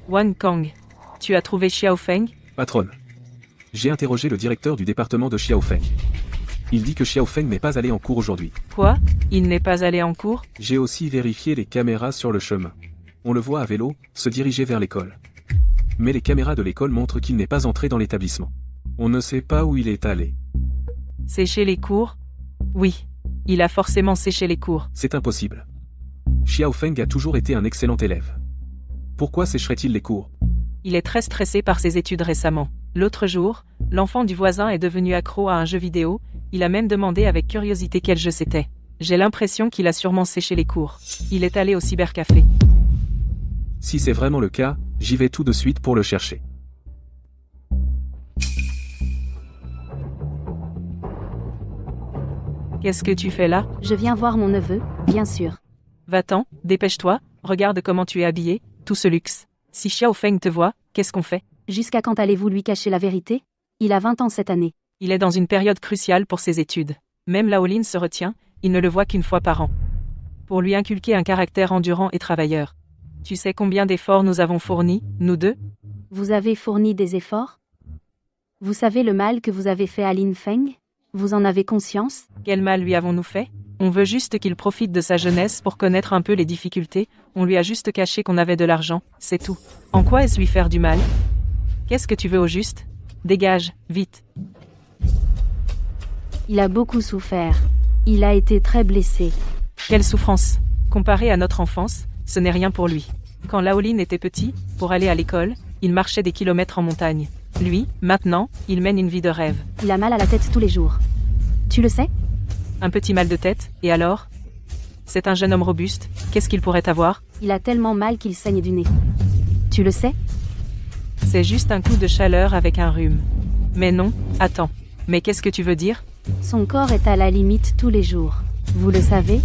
Wan Kang. Tu as trouvé Xiao Feng? Patronne. J'ai interrogé le directeur du département de Xiao Feng. Il dit que Xiao Feng n'est pas allé en cours aujourd'hui. Quoi? Il n'est pas allé en cours? J'ai aussi vérifié les caméras sur le chemin. On le voit à vélo, se diriger vers l'école. Mais les caméras de l'école montrent qu'il n'est pas entré dans l'établissement. On ne sait pas où il est allé. Sécher les cours? Oui. Il a forcément séché les cours. C'est impossible. Xiao Feng a toujours été un excellent élève. Pourquoi sécherait-il les cours? Il est très stressé par ses études récemment. L'autre jour, l'enfant du voisin est devenu accro à un jeu vidéo, il a même demandé avec curiosité quel jeu c'était. J'ai l'impression qu'il a sûrement séché les cours. Il est allé au cybercafé. Si c'est vraiment le cas, j'y vais tout de suite pour le chercher. Qu'est-ce que tu fais là? Je viens voir mon neveu, bien sûr. Va-t'en, dépêche-toi, regarde comment tu es habillé, tout ce luxe. Si Xiao Feng te voit, qu'est-ce qu'on fait? Jusqu'à quand allez-vous lui cacher la vérité? Il a 20 ans cette année. Il est dans une période cruciale pour ses études. Même Laoline se retient, il ne le voit qu'une fois par an. Pour lui inculquer un caractère endurant et travailleur. Tu sais combien d'efforts nous avons fournis, nous deux? Vous avez fourni des efforts? Vous savez le mal que vous avez fait à Lin Feng? Vous en avez conscience? Quel mal lui avons-nous fait? On veut juste qu'il profite de sa jeunesse pour connaître un peu les difficultés, on lui a juste caché qu'on avait de l'argent, c'est tout. En quoi est-ce lui faire du mal? Qu'est-ce que tu veux au juste? Dégage, vite. Il a beaucoup souffert. Il a été très blessé. Quelle souffrance! Comparé à notre enfance, ce n'est rien pour lui. Quand Laoline était petit, pour aller à l'école, il marchait des kilomètres en montagne. Lui, maintenant, il mène une vie de rêve. Il a mal à la tête tous les jours. Tu le sais? Un petit mal de tête, et alors? C'est un jeune homme robuste, qu'est-ce qu'il pourrait avoir? Il a tellement mal qu'il saigne du nez. Tu le sais? C'est juste un coup de chaleur avec un rhume. Mais non, attends. Mais qu'est-ce que tu veux dire? Son corps est à la limite tous les jours. Vous le savez?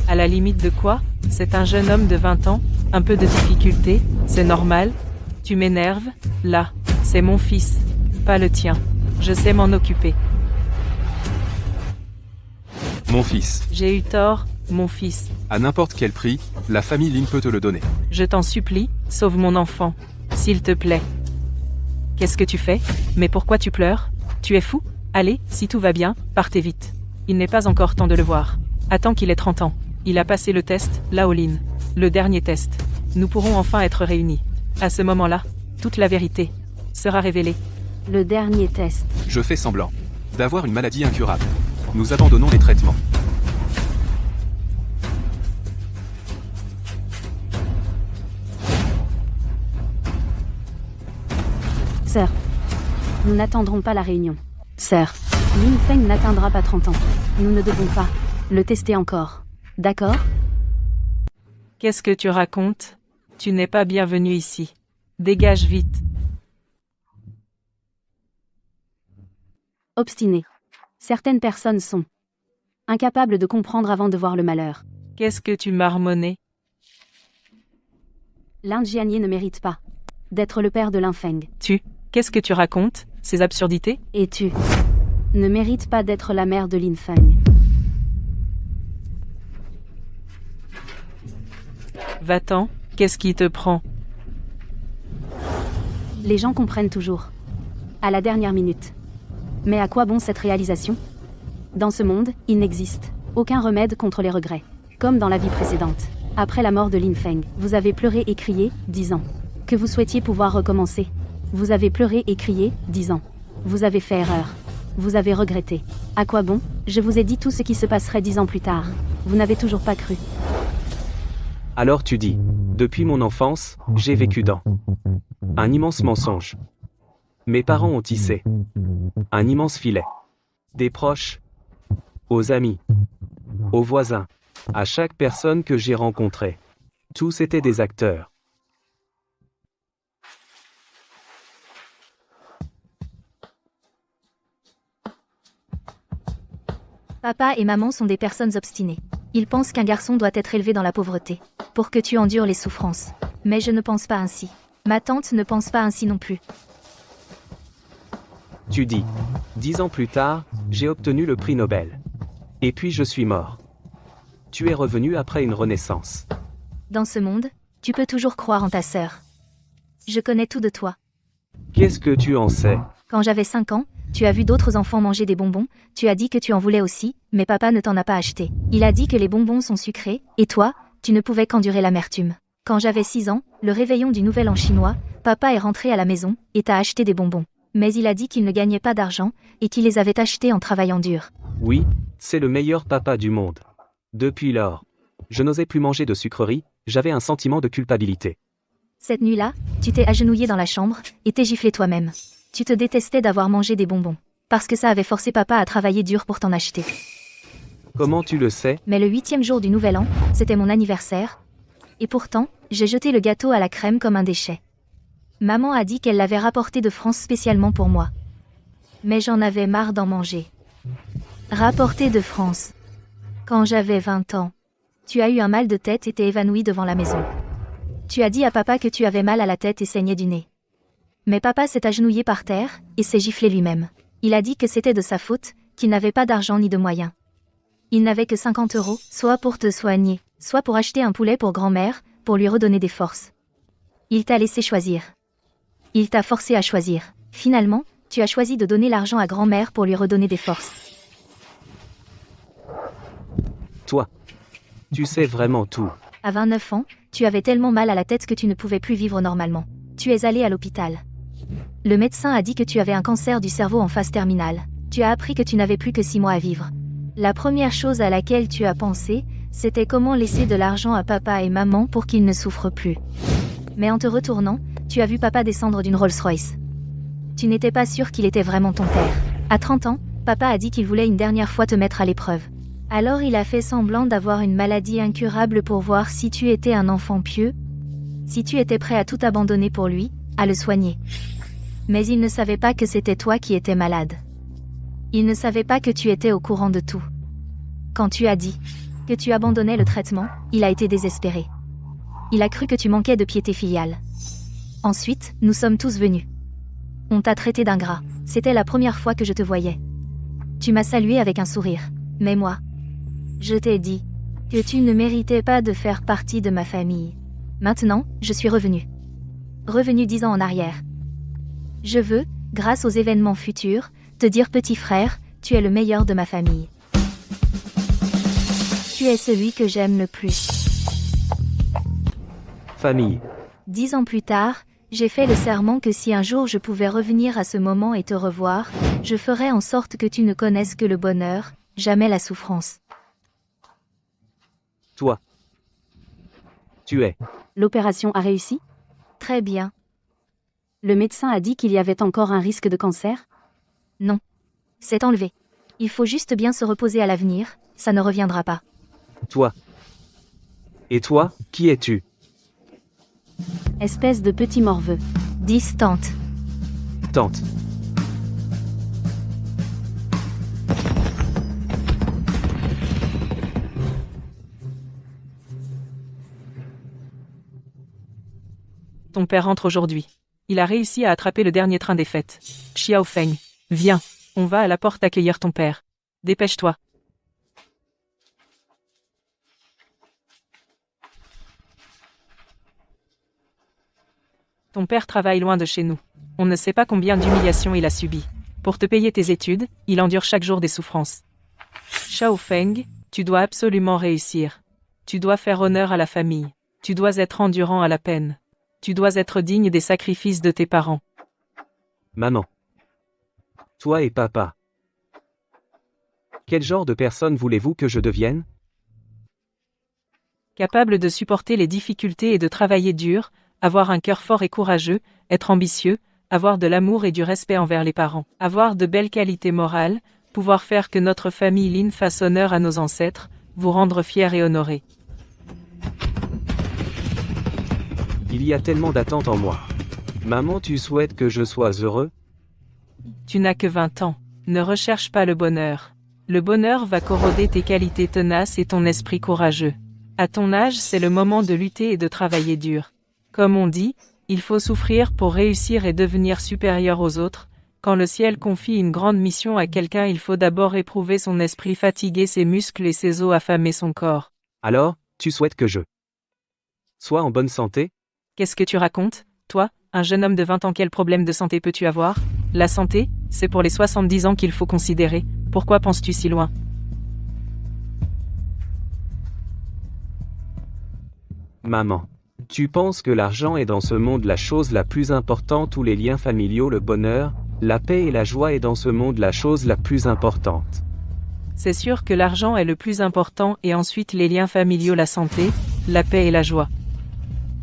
À la limite de quoi? C'est un jeune homme de 20 ans, un peu de difficulté, c'est normal. Tu m'énerves, là. C'est mon fils, pas le tien. Je sais m'en occuper. Mon fils. J'ai eu tort, mon fils. À n'importe quel prix, la famille Lin peut te le donner. Je t'en supplie, sauve mon enfant. S'il te plaît. Qu'est-ce que tu fais? Mais pourquoi tu pleures? Tu es fou? Allez, si tout va bien, partez vite. Il n'est pas encore temps de le voir. Attends qu'il ait 30 ans. Il a passé le test, Laoline. Le dernier test. Nous pourrons enfin être réunis. À ce moment-là, toute la vérité sera révélée. Le dernier test. Je fais semblant d'avoir une maladie incurable. Nous abandonnons les traitements. Sœur, nous n'attendrons pas la réunion. Sœur, Lin Feng n'atteindra pas 30 ans. Nous ne devons pas le tester encore. D'accord? Qu'est-ce que tu racontes? Tu n'es pas bienvenu ici. Dégage vite. Obstiné. Certaines personnes sont incapables de comprendre avant de voir le malheur. Qu'est-ce que tu marmonnais? Lin Jianye ne mérite pas d'être le père de Lin Feng. Qu'est-ce que tu racontes? Ces absurdités? Et tu ne mérites pas d'être la mère de Lin Feng. Va-t'en, qu'est-ce qui te prend? Les gens comprennent toujours. À la dernière minute. Mais à quoi bon cette réalisation? Dans ce monde, il n'existe aucun remède contre les regrets. Comme dans la vie précédente. Après la mort de Lin Feng, vous avez pleuré et crié, disant que vous souhaitiez pouvoir recommencer. Vous avez pleuré et crié, disant vous avez fait erreur. Vous avez regretté. À quoi bon? Je vous ai dit tout ce qui se passerait 10 ans plus tard. Vous n'avez toujours pas cru. Alors tu dis, depuis mon enfance, j'ai vécu dans un immense mensonge. Mes parents ont tissé un immense filet. Des proches, aux amis, aux voisins, à chaque personne que j'ai rencontrée. Tous étaient des acteurs. Papa et maman sont des personnes obstinées. Ils pensent qu'un garçon doit être élevé dans la pauvreté, pour que tu endures les souffrances. Mais je ne pense pas ainsi. Ma tante ne pense pas ainsi non plus. Tu dis, 10 ans plus tard, j'ai obtenu le prix Nobel. Et puis je suis mort. Tu es revenu après une renaissance. Dans ce monde, tu peux toujours croire en ta sœur. Je connais tout de toi. Qu'est-ce que tu en sais? Quand j'avais 5 ans, tu as vu d'autres enfants manger des bonbons, tu as dit que tu en voulais aussi, mais papa ne t'en a pas acheté. Il a dit que les bonbons sont sucrés, et toi, tu ne pouvais qu'endurer l'amertume. Quand j'avais 6 ans, le réveillon du Nouvel An chinois, papa est rentré à la maison, et t'a acheté des bonbons. Mais il a dit qu'il ne gagnait pas d'argent, et qu'il les avait achetés en travaillant dur. Oui, c'est le meilleur papa du monde. Depuis lors, je n'osais plus manger de sucreries, j'avais un sentiment de culpabilité. Cette nuit-là, tu t'es agenouillé dans la chambre, et t'es giflé toi-même. Tu te détestais d'avoir mangé des bonbons. Parce que ça avait forcé papa à travailler dur pour t'en acheter. Comment tu le sais? Mais le 8e jour du Nouvel An, c'était mon anniversaire. Et pourtant, j'ai jeté le gâteau à la crème comme un déchet. Maman a dit qu'elle l'avait rapporté de France spécialement pour moi. Mais j'en avais marre d'en manger. Rapporté de France. Quand j'avais 20 ans. Tu as eu un mal de tête et t'es évanoui devant la maison. Tu as dit à papa que tu avais mal à la tête et saignais du nez. Mais papa s'est agenouillé par terre, et s'est giflé lui-même. Il a dit que c'était de sa faute, qu'il n'avait pas d'argent ni de moyens. Il n'avait que 50 €, soit pour te soigner, soit pour acheter un poulet pour grand-mère, pour lui redonner des forces. Il t'a laissé choisir. Il t'a forcé à choisir. Finalement, tu as choisi de donner l'argent à grand-mère pour lui redonner des forces. Toi, tu sais vraiment tout. À 29 ans, tu avais tellement mal à la tête que tu ne pouvais plus vivre normalement. Tu es allé à l'hôpital. Le médecin a dit que tu avais un cancer du cerveau en phase terminale. Tu as appris que tu n'avais plus que 6 mois à vivre. La première chose à laquelle tu as pensé, c'était comment laisser de l'argent à papa et maman pour qu'ils ne souffrent plus. Mais en te retournant, tu as vu papa descendre d'une Rolls-Royce. Tu n'étais pas sûr qu'il était vraiment ton père. À 30 ans, papa a dit qu'il voulait une dernière fois te mettre à l'épreuve. Alors il a fait semblant d'avoir une maladie incurable pour voir si tu étais un enfant pieux, si tu étais prêt à tout abandonner pour lui, à le soigner. Mais il ne savait pas que c'était toi qui étais malade. Il ne savait pas que tu étais au courant de tout. Quand tu as dit que tu abandonnais le traitement, il a été désespéré. Il a cru que tu manquais de piété filiale. Ensuite, nous sommes tous venus. On t'a traité d'ingrat. C'était la première fois que je te voyais. Tu m'as salué avec un sourire. Mais moi, je t'ai dit que tu ne méritais pas de faire partie de ma famille. Maintenant, je suis revenu. Revenu 10 ans en arrière. Je veux, grâce aux événements futurs, te dire petit frère, tu es le meilleur de ma famille. Tu es celui que j'aime le plus. Famille. 10 ans plus tard, j'ai fait le serment que si un jour je pouvais revenir à ce moment et te revoir, je ferais en sorte que tu ne connaisses que le bonheur, jamais la souffrance. Toi. Tu es. L'opération a réussi? Très bien. Le médecin a dit qu'il y avait encore un risque de cancer? Non. C'est enlevé. Il faut juste bien se reposer à l'avenir, ça ne reviendra pas. Toi. Et toi, qui es-tu? Espèce de petit morveux. Distante. Tante. Ton père rentre aujourd'hui. Il a réussi à attraper le dernier train des fêtes. Xiao Feng, viens, on va à la porte accueillir ton père. Dépêche-toi. Ton père travaille loin de chez nous. On ne sait pas combien d'humiliations il a subi. Pour te payer tes études, il endure chaque jour des souffrances. Xiao Feng, tu dois absolument réussir. Tu dois faire honneur à la famille. Tu dois être endurant à la peine. Tu dois être digne des sacrifices de tes parents. Maman. Toi et papa. Quel genre de personne voulez-vous que je devienne? Capable de supporter les difficultés et de travailler dur, avoir un cœur fort et courageux, être ambitieux, avoir de l'amour et du respect envers les parents, avoir de belles qualités morales, pouvoir faire que notre famille Lin fasse honneur à nos ancêtres, vous rendre fiers et honorés. Il y a tellement d'attentes en moi. Maman, tu souhaites que je sois heureux? Tu n'as que 20 ans. Ne recherche pas le bonheur. Le bonheur va corroder tes qualités tenaces et ton esprit courageux. À ton âge, c'est le moment de lutter et de travailler dur. Comme on dit, il faut souffrir pour réussir et devenir supérieur aux autres. Quand le ciel confie une grande mission à quelqu'un, il faut d'abord éprouver son esprit fatigué, ses muscles et ses os affamés, son corps. Alors, tu souhaites que je sois en bonne santé? Qu'est-ce que tu racontes, toi, un jeune homme de 20 ans, quel problème de santé peux-tu avoir? La santé, c'est pour les 70 ans qu'il faut considérer. Pourquoi penses-tu si loin? Maman, tu penses que l'argent est dans ce monde la chose la plus importante, ou les liens familiaux, le bonheur, la paix et la joie est dans ce monde la chose la plus importante? C'est sûr que l'argent est le plus important et ensuite les liens familiaux, la santé, la paix et la joie.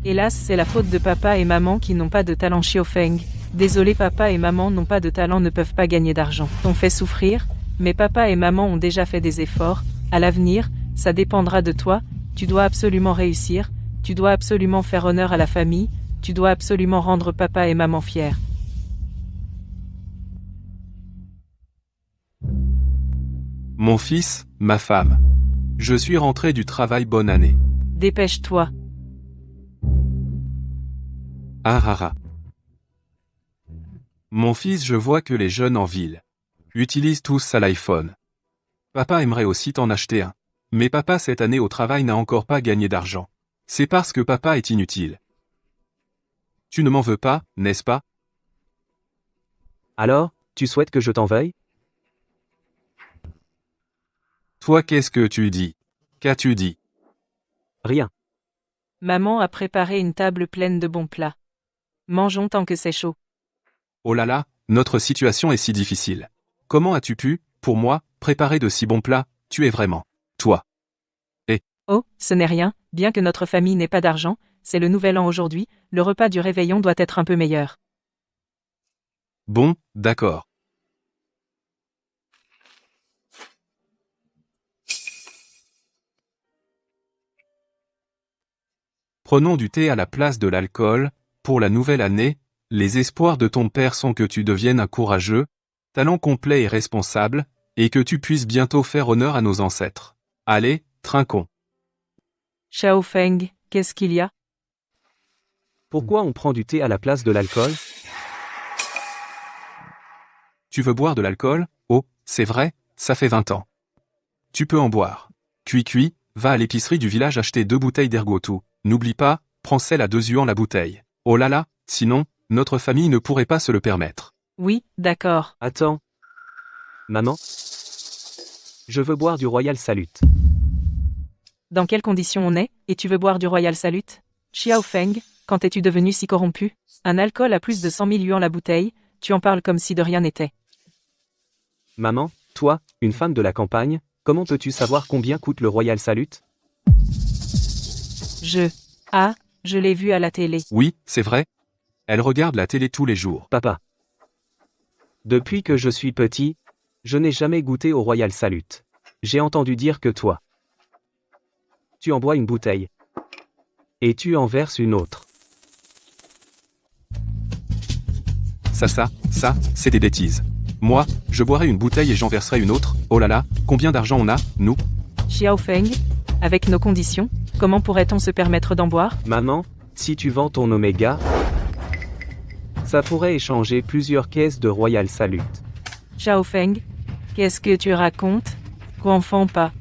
Hélas, c'est la faute de papa et maman qui n'ont pas de talent, Xiaofeng. Désolé, papa et maman n'ont pas de talent, ne peuvent pas gagner d'argent. T'ont fait souffrir, mais papa et maman ont déjà fait des efforts. À l'avenir, ça dépendra de toi, tu dois absolument réussir, tu dois absolument faire honneur à la famille, tu dois absolument rendre papa et maman fiers. Mon fils, ma femme. Je suis rentré du travail, bonne année. Dépêche-toi. Ah ah ah. Mon fils, je vois que les jeunes en ville utilisent tous ça l'iPhone. Papa aimerait aussi t'en acheter un. Mais papa cette année au travail n'a encore pas gagné d'argent. C'est parce que papa est inutile. Tu ne m'en veux pas, n'est-ce pas? Alors, tu souhaites que je t'en veuille? Toi, qu'est-ce que tu dis? Qu'as-tu dit? Rien. Maman a préparé une table pleine de bons plats. Mangeons tant que c'est chaud. Oh là là, notre situation est si difficile. Comment as-tu pu, pour moi, préparer de si bons plats? Tu es vraiment toi. Oh, ce n'est rien, bien que notre famille n'ait pas d'argent, c'est le nouvel an aujourd'hui, le repas du réveillon doit être un peu meilleur. Bon, d'accord. Prenons du thé à la place de l'alcool. Pour la nouvelle année, les espoirs de ton père sont que tu deviennes un courageux, talent complet et responsable, et que tu puisses bientôt faire honneur à nos ancêtres. Allez, trinquons. Xiaofeng, qu'est-ce qu'il y a? Pourquoi on prend du thé à la place de l'alcool? Tu veux boire de l'alcool? Oh, c'est vrai, ça fait 20 ans. Tu peux en boire. Cui, va à l'épicerie du village acheter 2 bouteilles d'Ergotou. N'oublie pas, prends celle à 2 yuans la bouteille. Oh là là, sinon, notre famille ne pourrait pas se le permettre. Oui, d'accord. Attends. Maman? Je veux boire du Royal Salut. Dans quelles conditions on est, et tu veux boire du Royal Salut? Xiaofeng, quand es-tu devenu si corrompu? Un alcool à plus de 100 000 yuans la bouteille, tu en parles comme si de rien n'était. Maman, toi, une femme de la campagne, comment peux-tu savoir combien coûte le Royal Salut? Je l'ai vu à la télé. Oui, c'est vrai. Elle regarde la télé tous les jours. Papa. Depuis que je suis petit, je n'ai jamais goûté au Royal Salut. J'ai entendu dire que toi, tu en bois une bouteille. Et tu en verses une autre. Ça, c'est des bêtises. Moi, je boirai une bouteille et j'en verserai une autre. Oh là là, combien d'argent on a, nous? Xiaofeng, avec nos conditions, comment pourrait-on se permettre d'en boire? Maman, si tu vends ton Oméga, ça pourrait échanger plusieurs caisses de Royal Salut. Xiaofeng, qu'est-ce que tu racontes? Qu'enfant pas.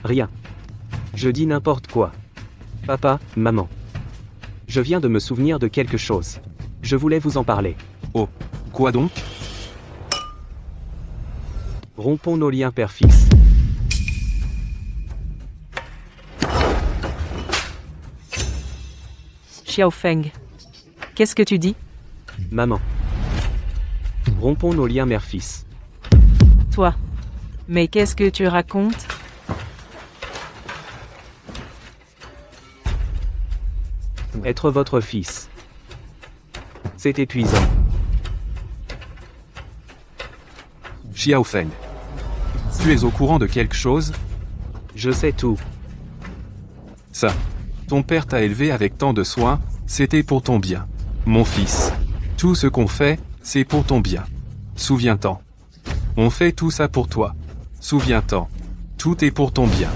Rien. Je dis n'importe quoi. Papa, maman. Je viens de me souvenir de quelque chose. Je voulais vous en parler. Oh, quoi donc? Rompons nos liens père-fils. Xiaofeng. Qu'est-ce que tu dis? Maman. Rompons nos liens mère-fils. Toi. Mais qu'est-ce que tu racontes? Être votre fils. C'est épuisant. Xiaofeng. Tu es au courant de quelque chose? Je sais tout. Ça. Ton père t'a élevé avec tant de soin, c'était pour ton bien. Mon fils. Tout ce qu'on fait, c'est pour ton bien. Souviens-t'en. On fait tout ça pour toi. Souviens-t'en. Tout est pour ton bien.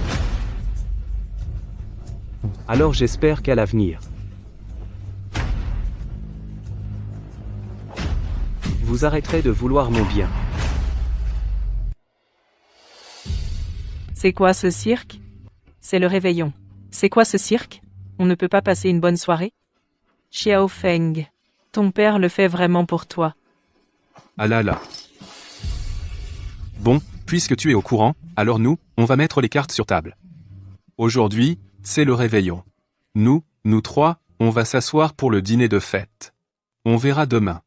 Alors j'espère qu'à l'avenir, vous arrêterez de vouloir mon bien. C'est quoi ce cirque? C'est le réveillon. C'est quoi ce cirque? On ne peut pas passer une bonne soirée? Xiaofeng. Ton père le fait vraiment pour toi. Ah là là. Bon, puisque tu es au courant, alors nous, on va mettre les cartes sur table. Aujourd'hui, c'est le réveillon. Nous trois, on va s'asseoir pour le dîner de fête. On verra demain.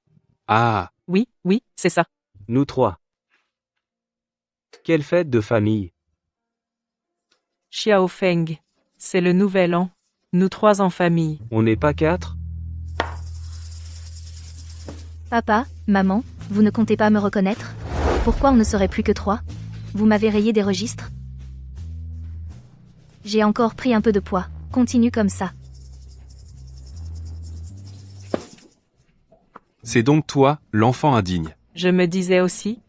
Ah, Oui, c'est ça. Nous trois. Quelle fête de famille. Xiaofeng. C'est le nouvel an. Nous trois en famille. On n'est pas 4? Papa, maman, vous ne comptez pas me reconnaître? Pourquoi on ne serait plus que 3? Vous m'avez rayé des registres? J'ai encore pris un peu de poids. Continue comme ça. c'est donc toi, l'enfant indigne. Je me disais aussi.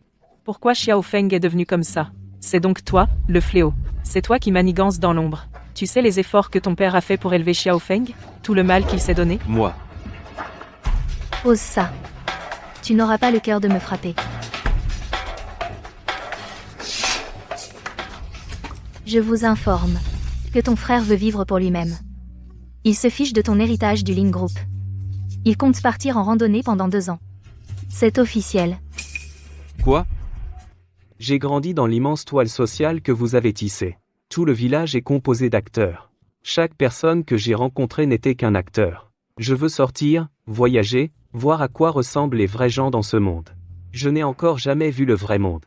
Pourquoi Xiaofeng est devenu comme ça? C'est donc toi, le fléau. C'est toi qui manigances dans l'ombre. Tu sais les efforts que ton père a fait pour élever Xiaofeng? Tout le mal qu'il s'est donné? Moi. Ose ça. Tu n'auras pas le cœur de me frapper. Je vous informe que ton frère veut vivre pour lui-même. Il se fiche de ton héritage du Lin Group. Il compte partir en randonnée pendant 2 ans. C'est officiel. Quoi? J'ai grandi dans l'immense toile sociale que vous avez tissée. Tout le village est composé d'acteurs. Chaque personne que j'ai rencontrée n'était qu'un acteur. Je veux sortir, voyager, voir à quoi ressemblent les vrais gens dans ce monde. Je n'ai encore jamais vu le vrai monde.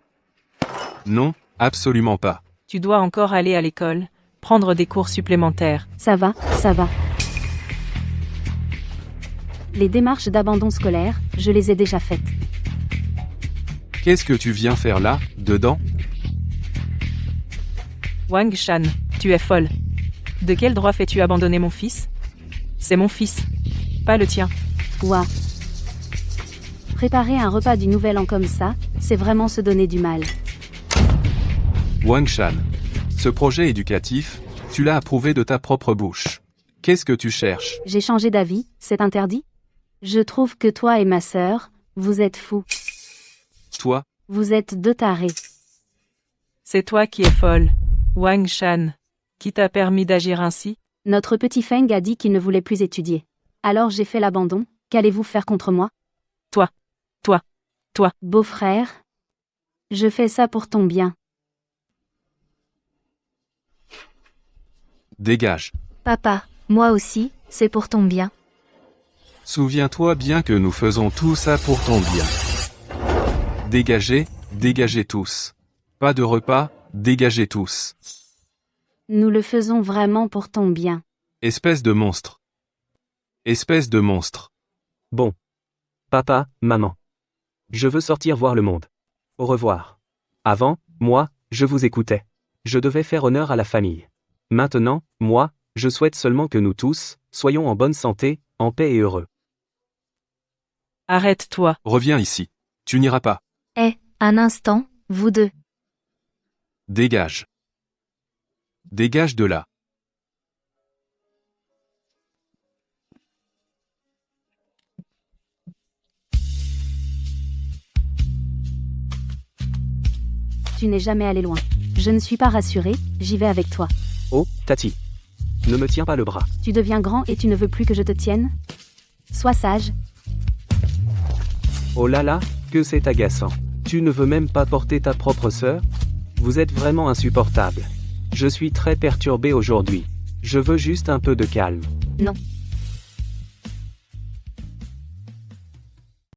Non, absolument pas. Tu dois encore aller à l'école, prendre des cours supplémentaires. Ça va, ça va. Les démarches d'abandon scolaire, je les ai déjà faites. Qu'est-ce que tu viens faire là, dedans? Wang Shan, tu es folle. De quel droit fais-tu abandonner mon fils? C'est mon fils, pas le tien. Ouah. Préparer un repas du Nouvel An comme ça, c'est vraiment se donner du mal. Wang Shan. Ce projet éducatif, tu l'as approuvé de ta propre bouche. Qu'est-ce que tu cherches? J'ai changé d'avis, c'est interdit? Je trouve que toi et ma sœur, vous êtes fous. Toi? Vous êtes 2 tarés. C'est toi qui es folle. Wang Shan. Qui t'a permis d'agir ainsi? Notre petit Feng a dit qu'il ne voulait plus étudier. Alors j'ai fait l'abandon, qu'allez-vous faire contre moi? Toi. Beau-frère? Je fais ça pour ton bien. Dégage. Papa, moi aussi, c'est pour ton bien. Souviens-toi bien que nous faisons tout ça pour ton bien. Dégagez, dégagez tous. Pas de repas, dégagez tous. Nous le faisons vraiment pour ton bien. Espèce de monstre. Espèce de monstre. Bon. Papa, maman. Je veux sortir voir le monde. Au revoir. Avant, moi, je vous écoutais. Je devais faire honneur à la famille. Maintenant, moi, je souhaite seulement que nous tous, soyons en bonne santé, en paix et heureux. Arrête-toi. Reviens ici. Tu n'iras pas. Un instant, vous deux. Dégage. Dégage de là. Tu n'es jamais allé loin. Je ne suis pas rassurée, j'y vais avec toi. Oh, Tati. Ne me tiens pas le bras. Tu deviens grand et tu ne veux plus que je te tienne? Sois sage. Oh là là, que c'est agaçant. Tu ne veux même pas porter ta propre sœur? Vous êtes vraiment insupportable. Je suis très perturbé aujourd'hui. Je veux juste un peu de calme. Non,